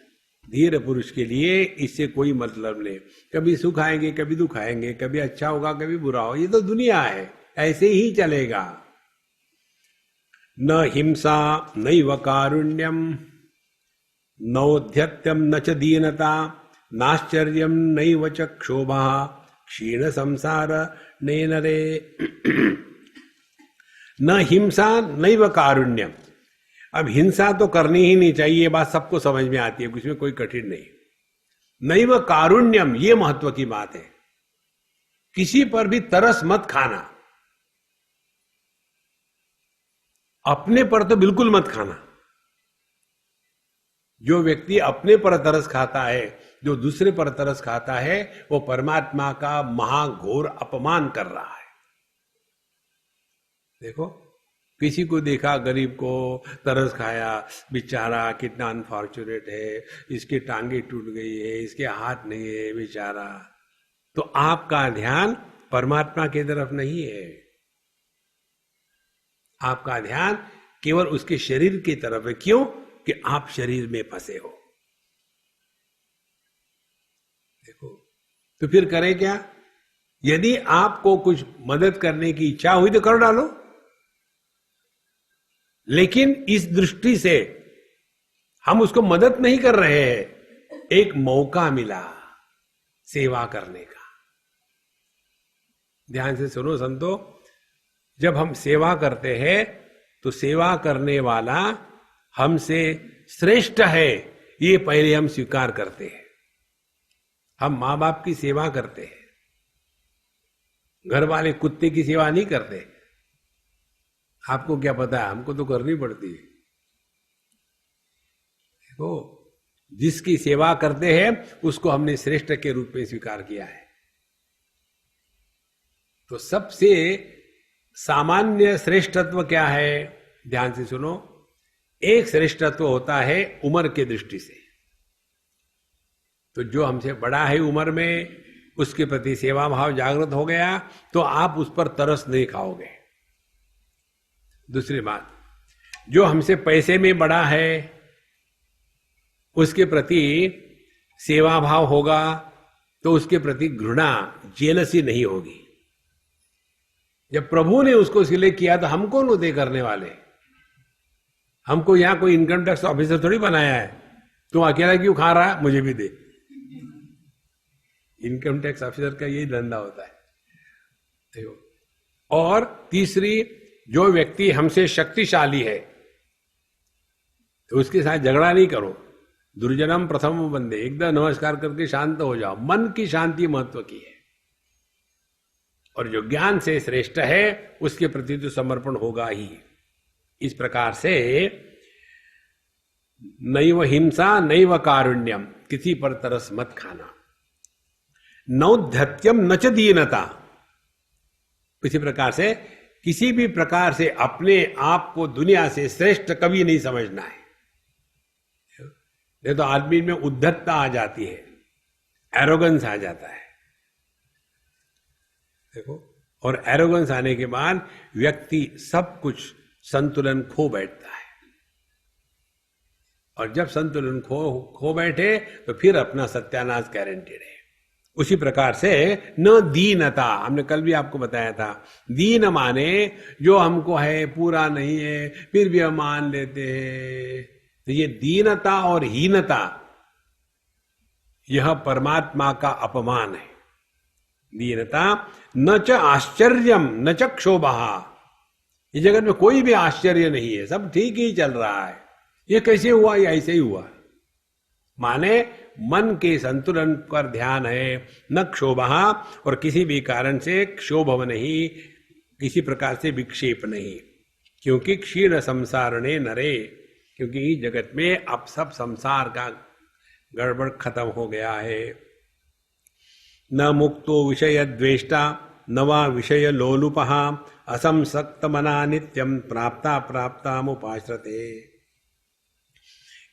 धीर पुरुष के लिए इससे कोई मतलब नहीं। कभी सुख आएंगे, कभी दुख आएंगे, कभी अच्छा होगा, कभी बुरा होगा, ये तो दुनिया है, ऐसे ही चलेगा। न हिंसा नैव कारुण्यम नौध्यत्यम न च दीनता नाश्चर्यम नैव च क्षोभा क्षीण संसार नरे। न हिंसा नैव कारुण्यम। अब हिंसा तो करनी ही नहीं चाहिए, ये बात सबको समझ में आती है, इसमें कोई कठिन नहीं। नैव कारुण्यम, ये महत्व की बात है। किसी पर भी तरस मत खाना, अपने पर तो बिल्कुल मत खाना। जो व्यक्ति अपने पर तरस खाता है जो दूसरे पर तरस खाता है वो परमात्मा का महाघोर अपमान कर रहा है। देखो, किसी को देखा गरीब को, तरस खाया, बेचारा कितना अनफॉर्चुनेट है, इसकी टांगे टूट गई है, इसके हाथ नहीं है बेचारा, तो आपका ध्यान परमात्मा की तरफ नहीं है, आपका ध्यान केवल उसके शरीर की तरफ है। क्यों? कि आप शरीर में फंसे हो। देखो, तो फिर करें क्या? यदि आपको कुछ मदद करने की इच्छा हुई तो कर डालो, लेकिन इस दृष्टि से हम उसको मदद नहीं कर रहे हैं। एक मौका मिला सेवा करने का। ध्यान से सुनो संतो, जब हम सेवा करते हैं तो सेवा करने वाला हमसे श्रेष्ठ है, ये पहले हम स्वीकार करते हैं। हम मां बाप की सेवा करते हैं, घर वाले कुत्ते की सेवा नहीं करते। आपको क्या पता है, हमको तो करनी पड़ती है। देखो, जिसकी सेवा करते हैं उसको हमने श्रेष्ठ के रूप में स्वीकार किया है। तो सबसे सामान्य श्रेष्ठत्व क्या है? ध्यान से सुनो। एक श्रेष्ठत्व होता है उम्र के दृष्टि से। तो जो हमसे बड़ा है उम्र में, उसके प्रति सेवा भाव जागृत हो गया तो आप उस पर तरस नहीं खाओगे। दूसरी बात, जो हमसे पैसे में बड़ा है उसके प्रति सेवा भाव होगा तो उसके प्रति घृणा, जेलसी नहीं होगी। जब प्रभु ने उसको इसके लिए किया तो हम कौन होते करने वाले? हमको यहां कोई इनकम टैक्स ऑफिसर थोड़ी बनाया है, तू अकेला क्यों खा रहा है, मुझे भी दे। इनकम टैक्स ऑफिसर का यही धंधा होता है। देखो, और तीसरी, जो व्यक्ति हमसे शक्तिशाली है तो उसके साथ झगड़ा नहीं करो। दुर्जनम प्रथम बंदे, एकदम नमस्कार करके शांत हो जाओ। मन की शांति महत्व की है। और जो ज्ञान से श्रेष्ठ है उसके प्रति तो समर्पण होगा ही। इस प्रकार से नैव हिंसा नैव कारुण्यम, किसी पर तरस मत खाना। नौद्धत्यम न च दीनता, इसी प्रकार से किसी भी प्रकार से अपने आप को दुनिया से श्रेष्ठ कभी नहीं समझना है। नहीं तो आदमी में उद्धतता आ जाती है, एरोगेंस आ जाता है। देखो, और एरोगेंस आने के बाद व्यक्ति सब कुछ संतुलन खो बैठता है। और जब संतुलन खो बैठे तो फिर अपना सत्यानाश गारंटेड है। उसी प्रकार से न दीनता, हमने कल भी आपको बताया था, दीन माने जो हमको है पूरा नहीं है फिर भी हम मान लेते हैं। तो ये दीनता और हीनता, यह परमात्मा का अपमान है। दीनता न च आश्चर्यम न च क्षोभः, इस जगत में कोई भी आश्चर्य नहीं है, सब ठीक ही चल रहा है। ये कैसे हुआ? ये ऐसे ही हुआ। माने मन के संतुलन पर ध्यान है, न क्षोभः, और किसी भी कारण से क्षोभ नहीं, किसी प्रकार से विक्षेप नहीं। क्योंकि क्षीण संसारणे नरे, क्योंकि इस जगत में अब सब संसार का गड़बड़ खत्म हो गया है। न मुक्तो विषय द्वेष्टा न वा विषय लोलुपः असंसक्त मना नित्यम प्राप्ता प्राप्तामुपाश्रते।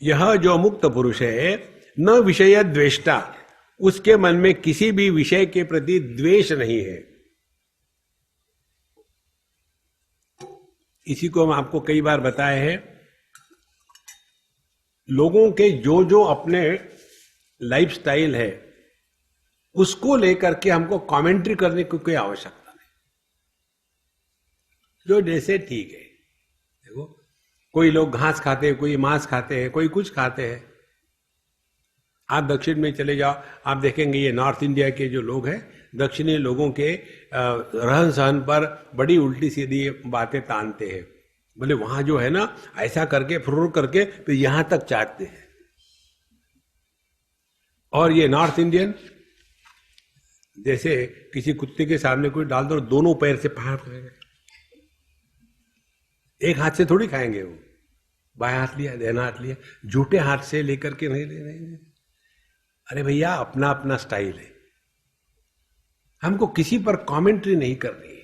यह जो मुक्त पुरुष है, न विषय द्वेष्टा, उसके मन में किसी भी विषय के प्रति द्वेष नहीं है। इसी को हम आपको कई बार बताए हैं। लोगों के जो जो अपने लाइफस्टाइल है उसको लेकर के हमको कमेंट्री करने की कोई आवश्यकता नहीं। जो जैसे ठीक है। देखो, कोई लोग घास खाते हैं, कोई मांस खाते हैं, कोई कुछ खाते हैं। आप दक्षिण में चले जाओ, आप देखेंगे ये नॉर्थ इंडिया के जो लोग हैं, दक्षिणी लोगों के रहन सहन पर बड़ी उल्टी सीधी बातें तानते हैं। बोले वहां जो है ना, ऐसा करके फुर्र करके तो यहां तक चाटते हैं। और ये नॉर्थ इंडियन जैसे किसी कुत्ते के सामने कोई डाल दो, दोनों पैर से फाड़ करेंगे। एक हाथ से थोड़ी खाएंगे वो, बाएं हाथ लिया, दाहिना हाथ लिया, झूठे हाथ से लेकर के नहीं। अरे भैया, अपना अपना स्टाइल है, हमको किसी पर कमेंट्री नहीं करनी है।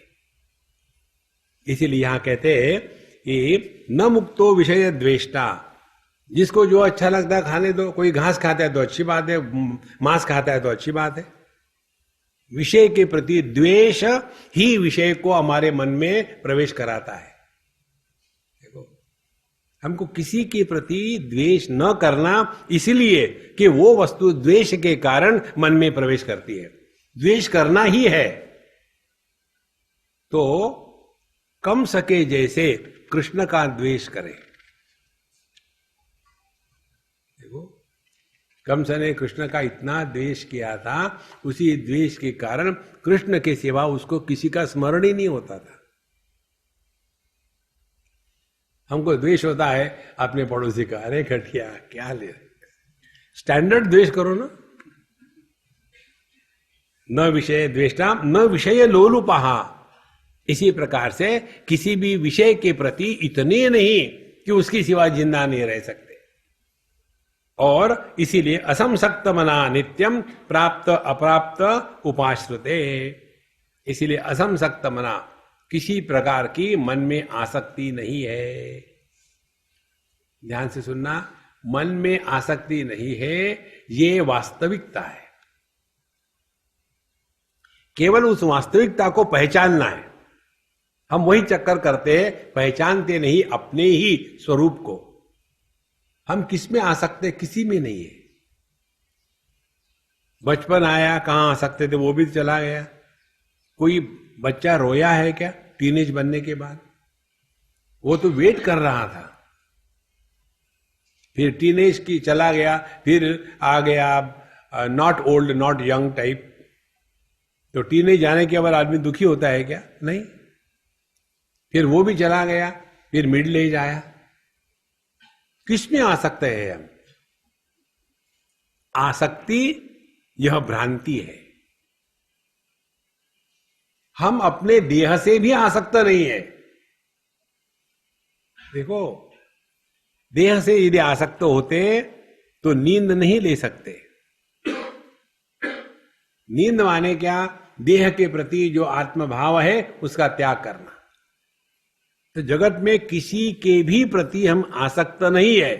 इसीलिए यहां कहते हैं कि न मुक्तो विषय द्वेष्टा, जिसको जो अच्छा लगता है खाने दो। कोई घास खाता है तो अच्छी बात है, मांस खाता है तो अच्छी बात है। विषय के प्रति द्वेष ही विषय को हमारे मन में प्रवेश कराता है। देखो, हमको किसी के प्रति द्वेष न करना, इसलिए कि वो वस्तु द्वेष के कारण मन में प्रवेश करती है। द्वेष करना ही है तो कम सके जैसे कृष्ण का द्वेष करें। देखो, कंस ने कृष्ण का इतना द्वेष किया था, उसी द्वेष के कारण कृष्ण के सिवा उसको किसी का स्मरण ही नहीं होता था। हमको द्वेष होता है अपने पड़ोसी का, अरे घटिया क्या ले, स्टैंडर्ड द्वेष करो ना। न विषय द्वेष्टा न विषय लोलुपहा, इसी प्रकार से किसी भी विषय के प्रति इतने नहीं कि उसकी सिवा जिंदा नहीं रह सकते। और इसीलिए असंसक्त मना नित्यम प्राप्त अप्राप्त उपाश्रुते, इसीलिए असंसक्त मना, किसी प्रकार की मन में आसक्ति नहीं है। ध्यान से सुनना, मन में आसक्ति नहीं है, ये वास्तविकता है। केवल उस वास्तविकता को पहचानना है। हम वही चक्कर करते हैं, पहचानते नहीं अपने ही स्वरूप को। हम किस में आ सकते, किसी में नहीं है। बचपन आया, कहां आ सकते थे, वो भी चला गया। कोई बच्चा रोया है क्या टीनेज बनने के बाद? वो तो वेट कर रहा था। फिर टीनेज की चला गया, फिर आ गया not old not young type. तो टीनेज आने के बाद आदमी दुखी होता है क्या? नहीं। फिर वो भी चला गया, फिर मिडिल एज आया। किसमें आ सकते हैं हम? आसक्ति यह भ्रांति है। हम अपने देह से भी आसक्त नहीं है। देखो, देह से यदि आसक्त होते तो नींद नहीं ले सकते। नींद माने क्या? देह के प्रति जो आत्मभाव है उसका त्याग करना। तो जगत में किसी के भी प्रति हम आसक्त नहीं है।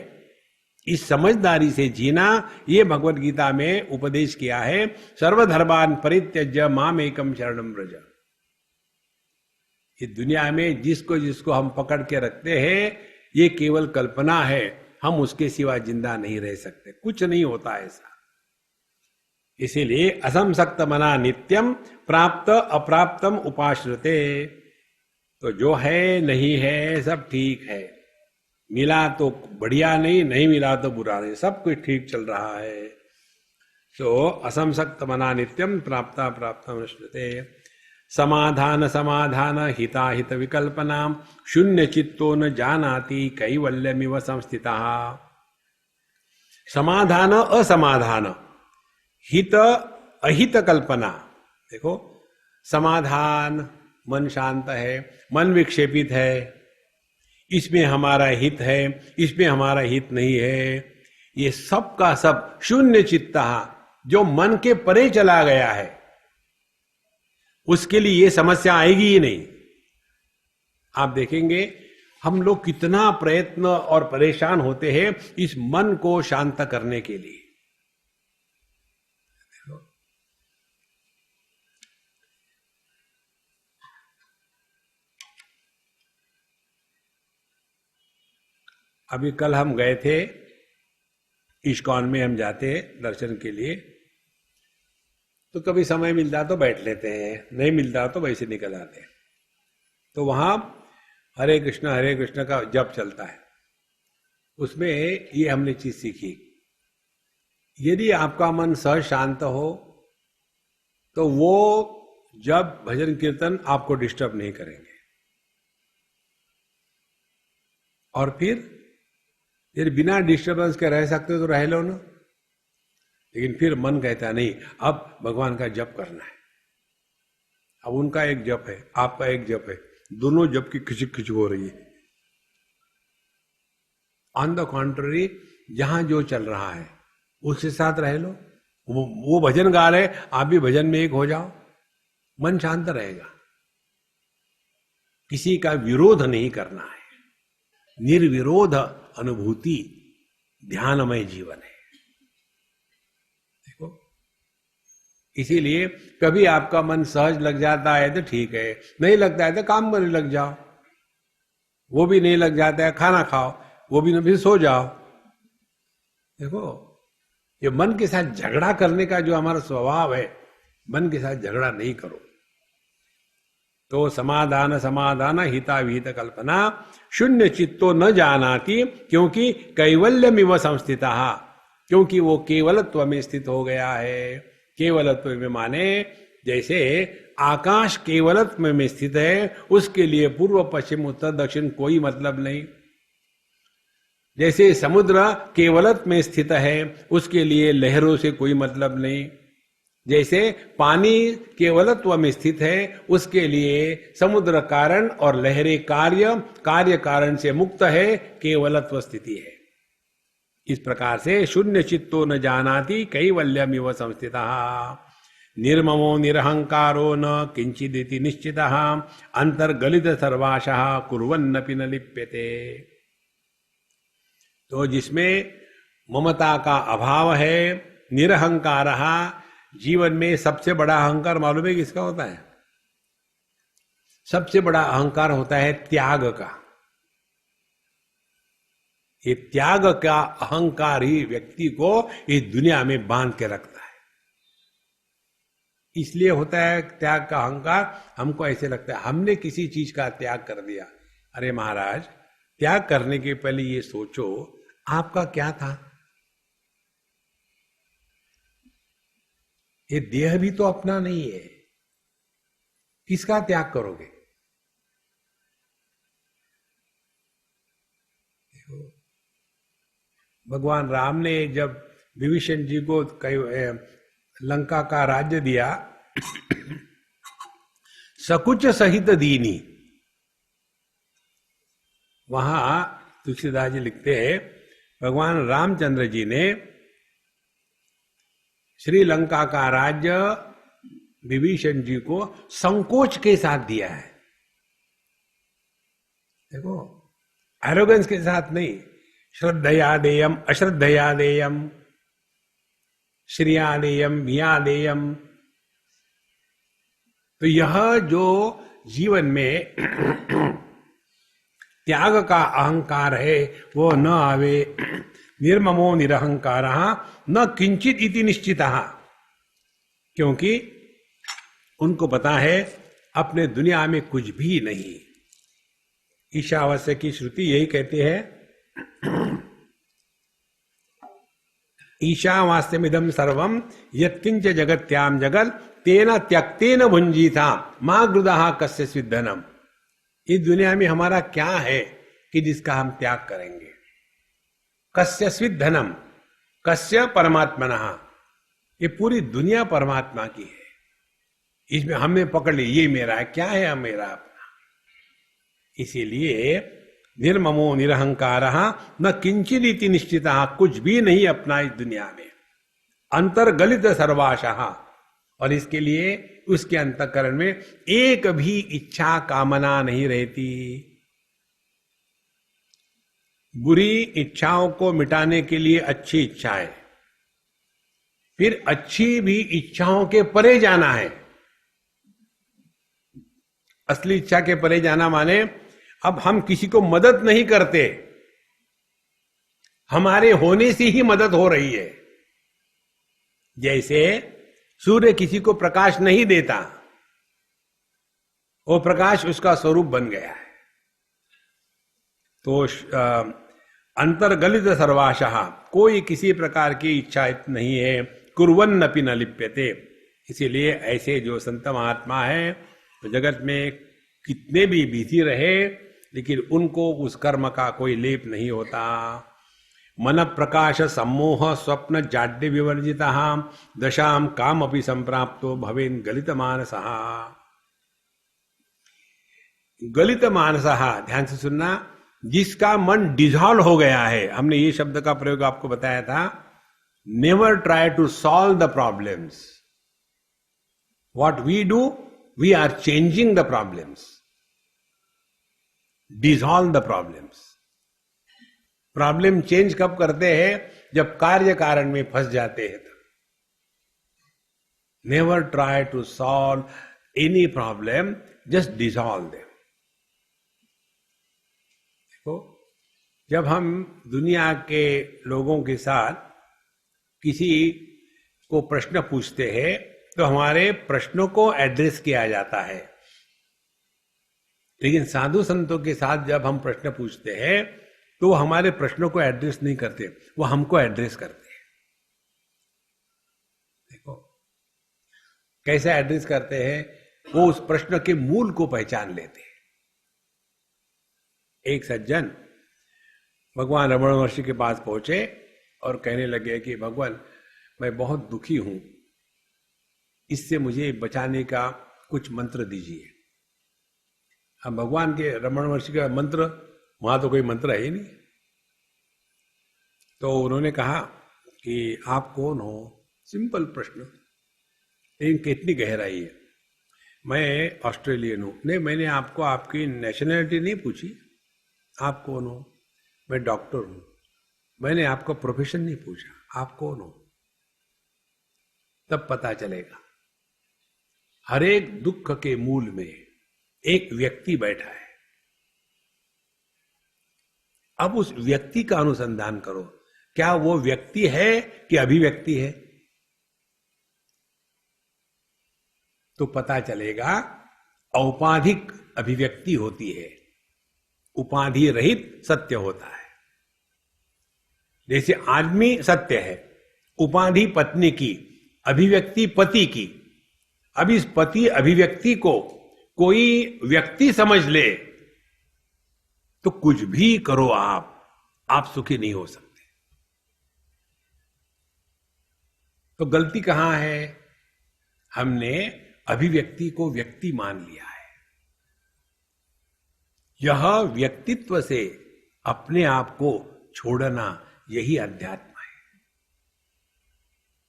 इस समझदारी से जीना, ये भगवत गीता में उपदेश किया है। सर्वधर्मान परित्यज्य माम एकम शरणम व्रज। ये दुनिया में जिसको जिसको हम पकड़ के रखते हैं, ये केवल कल्पना है। हम उसके सिवा जिंदा नहीं रह सकते, कुछ नहीं होता ऐसा। इसीलिए असंसक्त मना नित्यम प्राप्त अप्राप्तम उपाश्रते। तो जो है नहीं है सब ठीक है। मिला तो बढ़िया नहीं, नहीं मिला तो बुरा नहीं, सब कुछ ठीक चल रहा है। सो असंसक्त मना नित्यम प्राप्त प्राप्त अनुश्रुते। समाधान समाधान हिताहित विकल्पना शून्य चित्तो न जानाति कैवल्यमिव संस्थिता। समाधान असमाधान, हित अहित कल्पना। देखो, समाधान मन शांत है, मन विक्षेपित है, इसमें हमारा हित है, इसमें हमारा हित नहीं है। ये सब का सब शून्य चित्ता, जो मन के परे चला गया है, उसके लिए ये समस्या आएगी ही नहीं। आप देखेंगे हम लोग कितना प्रयत्न और परेशान होते हैं इस मन को शांत करने के लिए। अभी कल हम गए थे इस्कॉन में, हम जाते दर्शन के लिए, तो कभी समय मिलता तो बैठ लेते हैं, नहीं मिलता तो वैसे निकल आते हैं। तो वहां हरे कृष्ण का जप चलता है। उसमें ये हमने चीज सीखी, यदि आपका मन सहज शांत हो तो वो जब भजन कीर्तन आपको डिस्टर्ब नहीं करेंगे। और फिर यदि बिना डिस्टर्बेंस के रह सकते हो तो रह लो ना। लेकिन फिर मन कहता नहीं, अब भगवान का जप करना है। अब उनका एक जप है, आपका एक जप है, दोनों जप की खिचक खिचक हो रही है। ऑन द कॉन्ट्ररी, जहां जो चल रहा है उसके साथ रह लो, वो भजन गा रहे, आप भी भजन में एक हो जाओ, मन शांत रहेगा। किसी का विरोध नहीं करना है, निर्विरोध अनुभूति ध्यानमय जीवन है। देखो, इसीलिए कभी आपका मन सहज लग जाता है तो ठीक है, नहीं लगता है तो काम करने लग जाओ। वो भी नहीं लग जाता है, खाना खाओ, वो भी नहीं, फिर सो जाओ। देखो, ये मन के साथ झगड़ा करने का जो हमारा स्वभाव है, मन के साथ झगड़ा नहीं करो। तो समाधान समाधान हिता विहित कल्पना शून्य चित्तो न जानाति, क्योंकि कैवल्यमिव संस्थिता, क्योंकि वो केवलत्व में स्थित हो गया है। केवलत्व में माने जैसे आकाश केवलत्व में स्थित है, उसके लिए पूर्व पश्चिम उत्तर दक्षिण कोई मतलब नहीं। जैसे समुद्र केवलत्व में स्थित है, उसके लिए लहरों से कोई मतलब नहीं। जैसे पानी केवलत्व में स्थित है, उसके लिए समुद्र कारण और लहरें कार्य, कार्य कारण से मुक्त है, केवलत्व स्थिति है। इस प्रकार से शून्य चित्तो न जानाति कैवल्यमिव संस्थितः, निर्ममो निरहंकारो न किंचिदिति निश्चितः, अंतर्गलित सर्वाशः कुर्वन्नपि न लिप्यते। तो जिसमें ममता का अभाव है, निरहंकारः, जीवन में सबसे बड़ा अहंकार मालूम है किसका होता है? सबसे बड़ा अहंकार होता है त्याग का। ये त्याग का अहंकार ही व्यक्ति को इस दुनिया में बांध के रखता है। इसलिए होता है त्याग का अहंकार। हमको ऐसे लगता है हमने किसी चीज का त्याग कर दिया। अरे महाराज, त्याग करने के पहले ये सोचो आपका क्या था। ये देह भी तो अपना नहीं है, किसका त्याग करोगे? भगवान राम ने जब विभीषण जी को लंका का राज्य दिया, सकुच सहित दीनी, वहां तुलसीदास जी लिखते हैं भगवान रामचंद्र जी ने श्रीलंका का राज्य विभीषण जी को संकोच के साथ दिया है। देखो, एरोगेंस के साथ नहीं, श्रद्धया देयम अश्रद्धया देयम, श्रिया देयम भिया देयम। तो यह जो जीवन में त्याग का अहंकार है वो न आवे। निर्ममो निरहंकारः न किंचित इति निश्चितः, क्योंकि उनको पता है अपने दुनिया में कुछ भी नहीं। ईशावास्य की श्रुति यही कहते हैं, ईशावास्यमिदं सर्वं यत्किंच जगत्याम जगत तेन त्यक्तेन भुंजीता मा गृदः कस्यचित् धनम। इस दुनिया में हमारा क्या है कि जिसका हम त्याग करेंगे? कस्यचित् धनम, कस्य परमात्मनः। ये पूरी दुनिया परमात्मा की है, इसमें हमने पकड़ ली ये मेरा है, क्या है मेरा अपना। इसीलिए निर्ममो निरहंकारः न किंचिदिति निश्चितः, कुछ भी नहीं अपना इस दुनिया में। अंतर्गलित सर्वाशः, और इसके लिए उसके अंतःकरण में एक भी इच्छा कामना नहीं रहती। बुरी इच्छाओं को मिटाने के लिए अच्छी इच्छाएं, फिर अच्छी भी इच्छाओं के परे जाना है। असली इच्छा के परे जाना माने अब हम किसी को मदद नहीं करते, हमारे होने से ही मदद हो रही है। जैसे सूर्य किसी को प्रकाश नहीं देता, वो प्रकाश उसका स्वरूप बन गया है। तो अंतर्गलित सर्वाशः, कोई किसी प्रकार की इच्छा नहीं है। कुर्वन्नपि न लिप्यते। इसीलिए ऐसे जो संत महात्मा है तो जगत में कितने भी बिजी रहे, लेकिन उनको उस कर्म का कोई लेप नहीं होता। मन प्रकाश सम्मोह स्वप्न जाड्य विवर्जिता दशाम काम अपि संप्राप्तो भवेन गलित मानसः। गलित मानसः, ध्यान से सुनना, जिसका मन डिजॉल्व हो गया है। हमने ये शब्द का प्रयोग आपको बताया था, never try to solve the problems. What we do, we are changing the problems. Dissolve the problems. Problem change कब करते हैं? जब कार्य कारण में फंस जाते हैं. Never try to solve any problem, just dissolve them. देखो, जब हम दुनिया के लोगों के साथ किसी को प्रश्न पूछते हैं तो हमारे प्रश्नों को एड्रेस किया जाता है. लेकिन साधु संतों के साथ जब हम प्रश्न पूछते हैं तो वो हमारे प्रश्नों को एड्रेस नहीं करते, वो हमको एड्रेस करते हैं. देखो कैसे एड्रेस करते हैं. वो उस प्रश्न के मूल को पहचान लेते हैं. एक सज्जन भगवान रमण महर्षि के पास पहुंचे और कहने लगे कि भगवान, मैं बहुत दुखी हूं, इससे मुझे बचाने का कुछ मंत्र दीजिए. अब भगवान के रमण महर्षि का मंत्र, वहां तो कोई मंत्र है ही नहीं. तो उन्होंने कहा कि आप कौन हो? सिंपल प्रश्न, लेकिन कितनी गहराई है. मैं ऑस्ट्रेलियन हूं. नहीं, मैंने आपको आपकी नेशनैलिटी नहीं पूछी. आप कौन हो? मैं डॉक्टर हूं. मैंने आपका प्रोफेशन नहीं पूछा. आप कौन हो? तब पता चलेगा. हर एक दुख के मूल में एक व्यक्ति बैठा है. अब उस व्यक्ति का अनुसंधान करो. क्या वो व्यक्ति है कि अभिव्यक्ति है? तो पता चलेगा औपाधिक अभिव्यक्ति होती है, उपाधि रहित सत्य होता है. जैसे आदमी सत्य है, उपाधि पत्नी की, अभिव्यक्ति पति की. अब इस पति अभिव्यक्ति को कोई व्यक्ति समझ ले तो कुछ भी करो, आप सुखी नहीं हो सकते. तो गलती कहां है? हमने अभिव्यक्ति को व्यक्ति मान लिया है. यह व्यक्तित्व से अपने आप को छोड़ना, यही अध्यात्म है.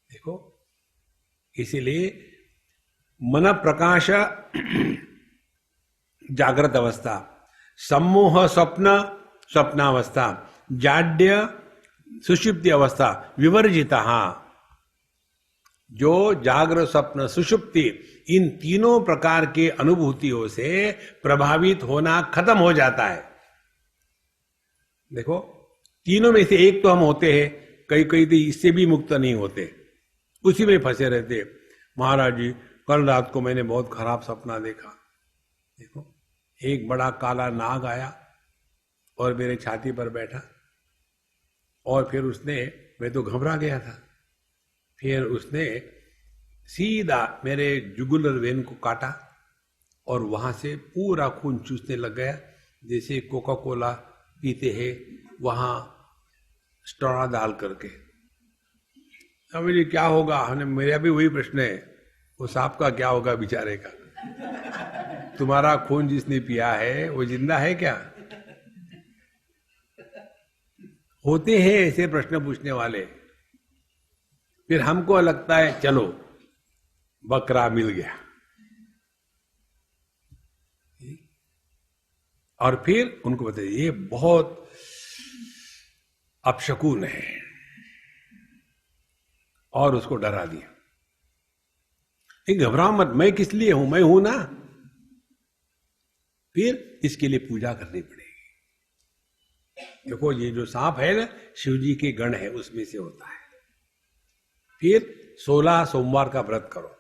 देखो, इसीलिए मन प्रकाश जागृत अवस्था, सम्मोह स्वप्न स्वप्नावस्था, जाड्य सुषुप्ति अवस्था विवर्जिता. जो जागृत स्वप्न सुषुप्ति, इन तीनों प्रकार के अनुभूतियों से प्रभावित होना खत्म हो जाता है. देखो, तीनों में से एक तो हम होते हैं, कई कई तो इससे भी मुक्त नहीं होते, उसी में फंसे रहते. महाराज जी, कल रात को मैंने बहुत खराब सपना देखा. देखो, एक बड़ा काला नाग आया और मेरे छाती पर बैठा, और फिर उसने, मैं तो घबरा गया था, फिर उसने सीधा मेरे जुगुलर वेन को काटा और वहां से पूरा खून चूसने लग गया, जैसे कोका कोला पीते हैं वहां स्ट्रॉ डाल करके. अब मुझे क्या होगा? हमने, मेरा भी वही प्रश्न है, वो सांप का क्या होगा बेचारे का? तुम्हारा खून जिसने पिया है वो जिंदा है क्या? होते हैं ऐसे प्रश्न पूछने वाले. फिर हमको लगता है चलो बकरा मिल गया, और फिर उनको बताइए ये बहुत अपशकुन है, और उसको डरा दिया. घबराओ मत, मैं किस लिए हूं? मैं हूं ना. फिर इसके लिए पूजा करनी पड़ेगी. देखो, ये जो सांप है ना, शिव जी के गण है, उसमें से होता है. फिर 16 सोमवार का व्रत करो.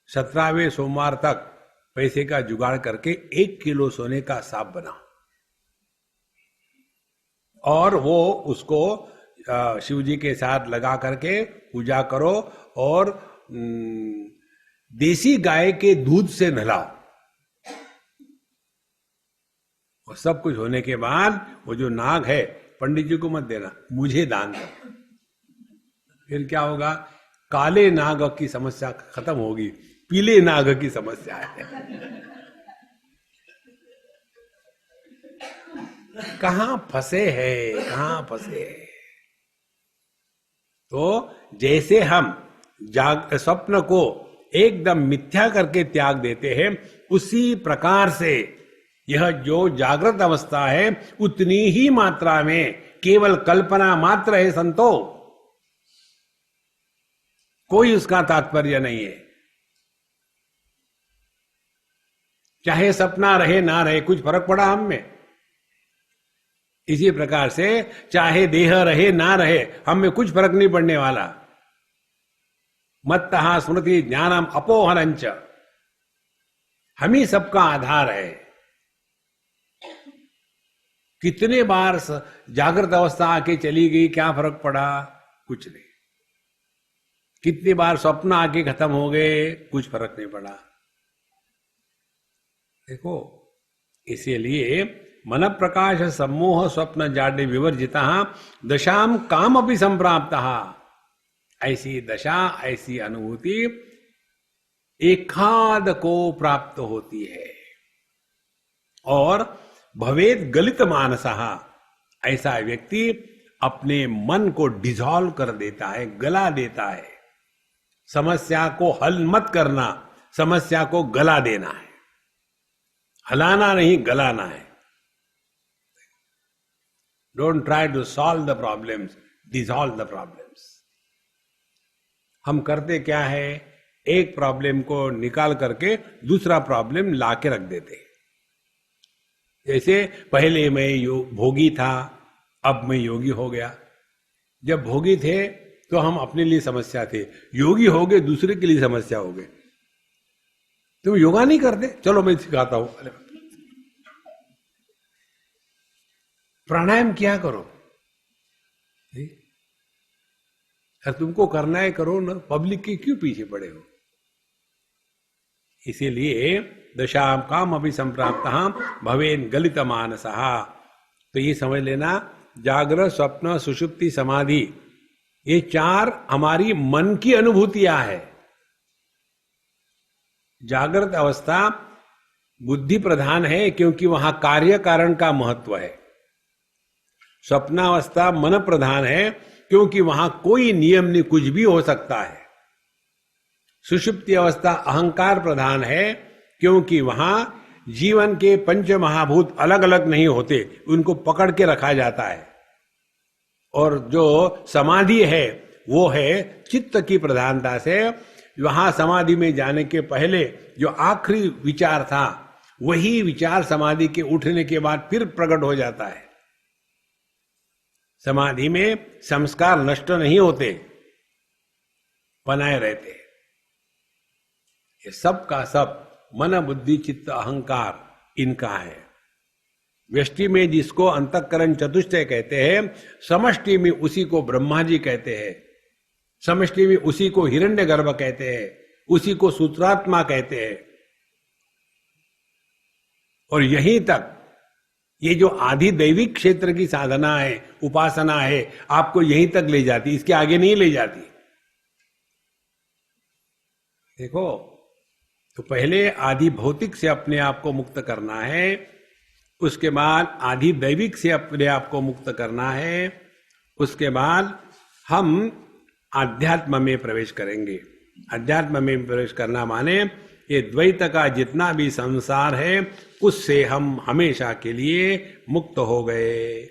17वें सोमवार तक पैसे का जुगाड़ करके 1 किलो सोने का सांप बनाओ, और वो उसको शिव जी के साथ लगा करके पूजा करो, और देसी गाय के दूध से नहलाओ. और सब कुछ होने के बाद वो जो नाग है, पंडित जी को मत देना, मुझे दान करना. फिर क्या होगा? काले नाग की समस्या खत्म होगी, पीले नाग की समस्या है. कहां फंसे हैं, कहां फंसे हैं. तो जैसे हम स्वप्न को एकदम मिथ्या करके त्याग देते हैं, उसी प्रकार से यह जो जागृत अवस्था है उतनी ही मात्रा में केवल कल्पना मात्र है संतो, कोई उसका तात्पर्य नहीं है। चाहे सपना रहे ना रहे कुछ फर्क पड़ा हम में। इसी प्रकार से चाहे देह रहे ना रहे हम में कुछ फर्क नहीं पड़ने वाला। मत्तः स्मृति ज्ञानम अपोहरंच, हम ही सबका आधार है। कितने बार जागृत अवस्था आके चली गई, क्या फर्क पड़ा? कुछ नहीं। कितनी बार स्वप्न आके खत्म हो गए, कुछ फर्क नहीं पड़ा। देखो, इसीलिए मन प्रकाश सम्मोह स्वप्न जाड्य विवर्जिता दशाम काम अपि संप्राप्त, ऐसी दशा, ऐसी अनुभूति एकाद को प्राप्त होती है। और भवेद गलित मानसः, ऐसा व्यक्ति अपने मन को डिसॉल्व कर देता है, गला देता है। समस्या को हल मत करना, समस्या को गला देना है। हलाना नहीं, गलाना है। Don't try to solve the problems, dissolve the problems. हम करते क्या है, एक प्रॉब्लम को निकाल करके दूसरा प्रॉब्लम लाके रख देते। जैसे पहले मैं भोगी था, अब मैं योगी हो गया। जब भोगी थे तो हम अपने लिए समस्या थे, योगी हो गए दूसरे के लिए समस्या हो गए। तुम योगा नहीं करते, चलो मैं सिखाता हूं। प्राणायाम किया करो, अगर तुमको करना है करो ना, पब्लिक के क्यों पीछे पड़े हो? इसीलिए दशाम काम अभी संप्राप्त भवेन गलित मानसः। तो ये समझ लेना, जागृत स्वप्न सुषुप्ति समाधि, ये चार हमारी मन की अनुभूतियां है। जागृत अवस्था बुद्धि प्रधान है क्योंकि वहां कार्य कारण का महत्व है। स्वप्नावस्था मन प्रधान है क्योंकि वहां कोई नियम नहीं, कुछ भी हो सकता है। सुषुप्ति अवस्था अहंकार प्रधान है क्योंकि वहां जीवन के पंच महाभूत अलग अलग नहीं होते, उनको पकड़ के रखा जाता है। और जो समाधि है वो है चित्त की प्रधानता से। वहां समाधि में जाने के पहले जो आखिरी विचार था, वही विचार समाधि के उठने के बाद फिर प्रकट हो जाता है। समाधि में संस्कार नष्ट नहीं होते, बनाए रहते। ये सब का सब मन बुद्धि चित्त अहंकार इनका है। व्यष्टि में जिसको अंतःकरण चतुष्टय कहते हैं, समष्टि में उसी को ब्रह्मा जी कहते हैं, समष्टि में उसी को हिरण्यगर्भ कहते हैं, उसी को सूत्रात्मा कहते हैं। और यहीं तक ये जो आधि दैविक क्षेत्र की साधना है, उपासना है, आपको यहीं तक ले जाती, इसके आगे नहीं ले जाती। देखो, तो पहले आधि भौतिक से अपने आप को मुक्त करना है, उसके बाद आधि दैविक से अपने आप को मुक्त करना है, उसके बाद हम आध्यात्म में प्रवेश करेंगे। अध्यात्म में प्रवेश करना माने ये द्वैत का जितना भी संसार है उससे हम हमेशा के लिए मुक्त हो गए।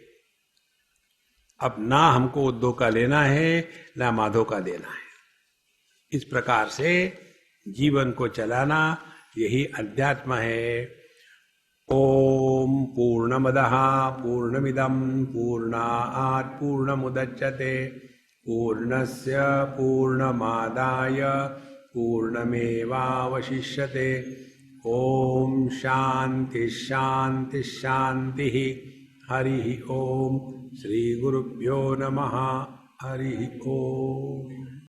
अब ना हमको उद्धव का लेना है ना माधव का देना है। इस प्रकार से जीवन को चलाना यही अध्यात्म है। ओम पूर्णमदः पूर्णमिदं पूर्णात् पूर्णमुदच्यते पूर्णस्य पूर्णमादाय पूर्णमेवावशिष्यते। ओम शांति शांति शांति। हरि ओम। श्री गुरुभ्यो नमः। हरि ओम।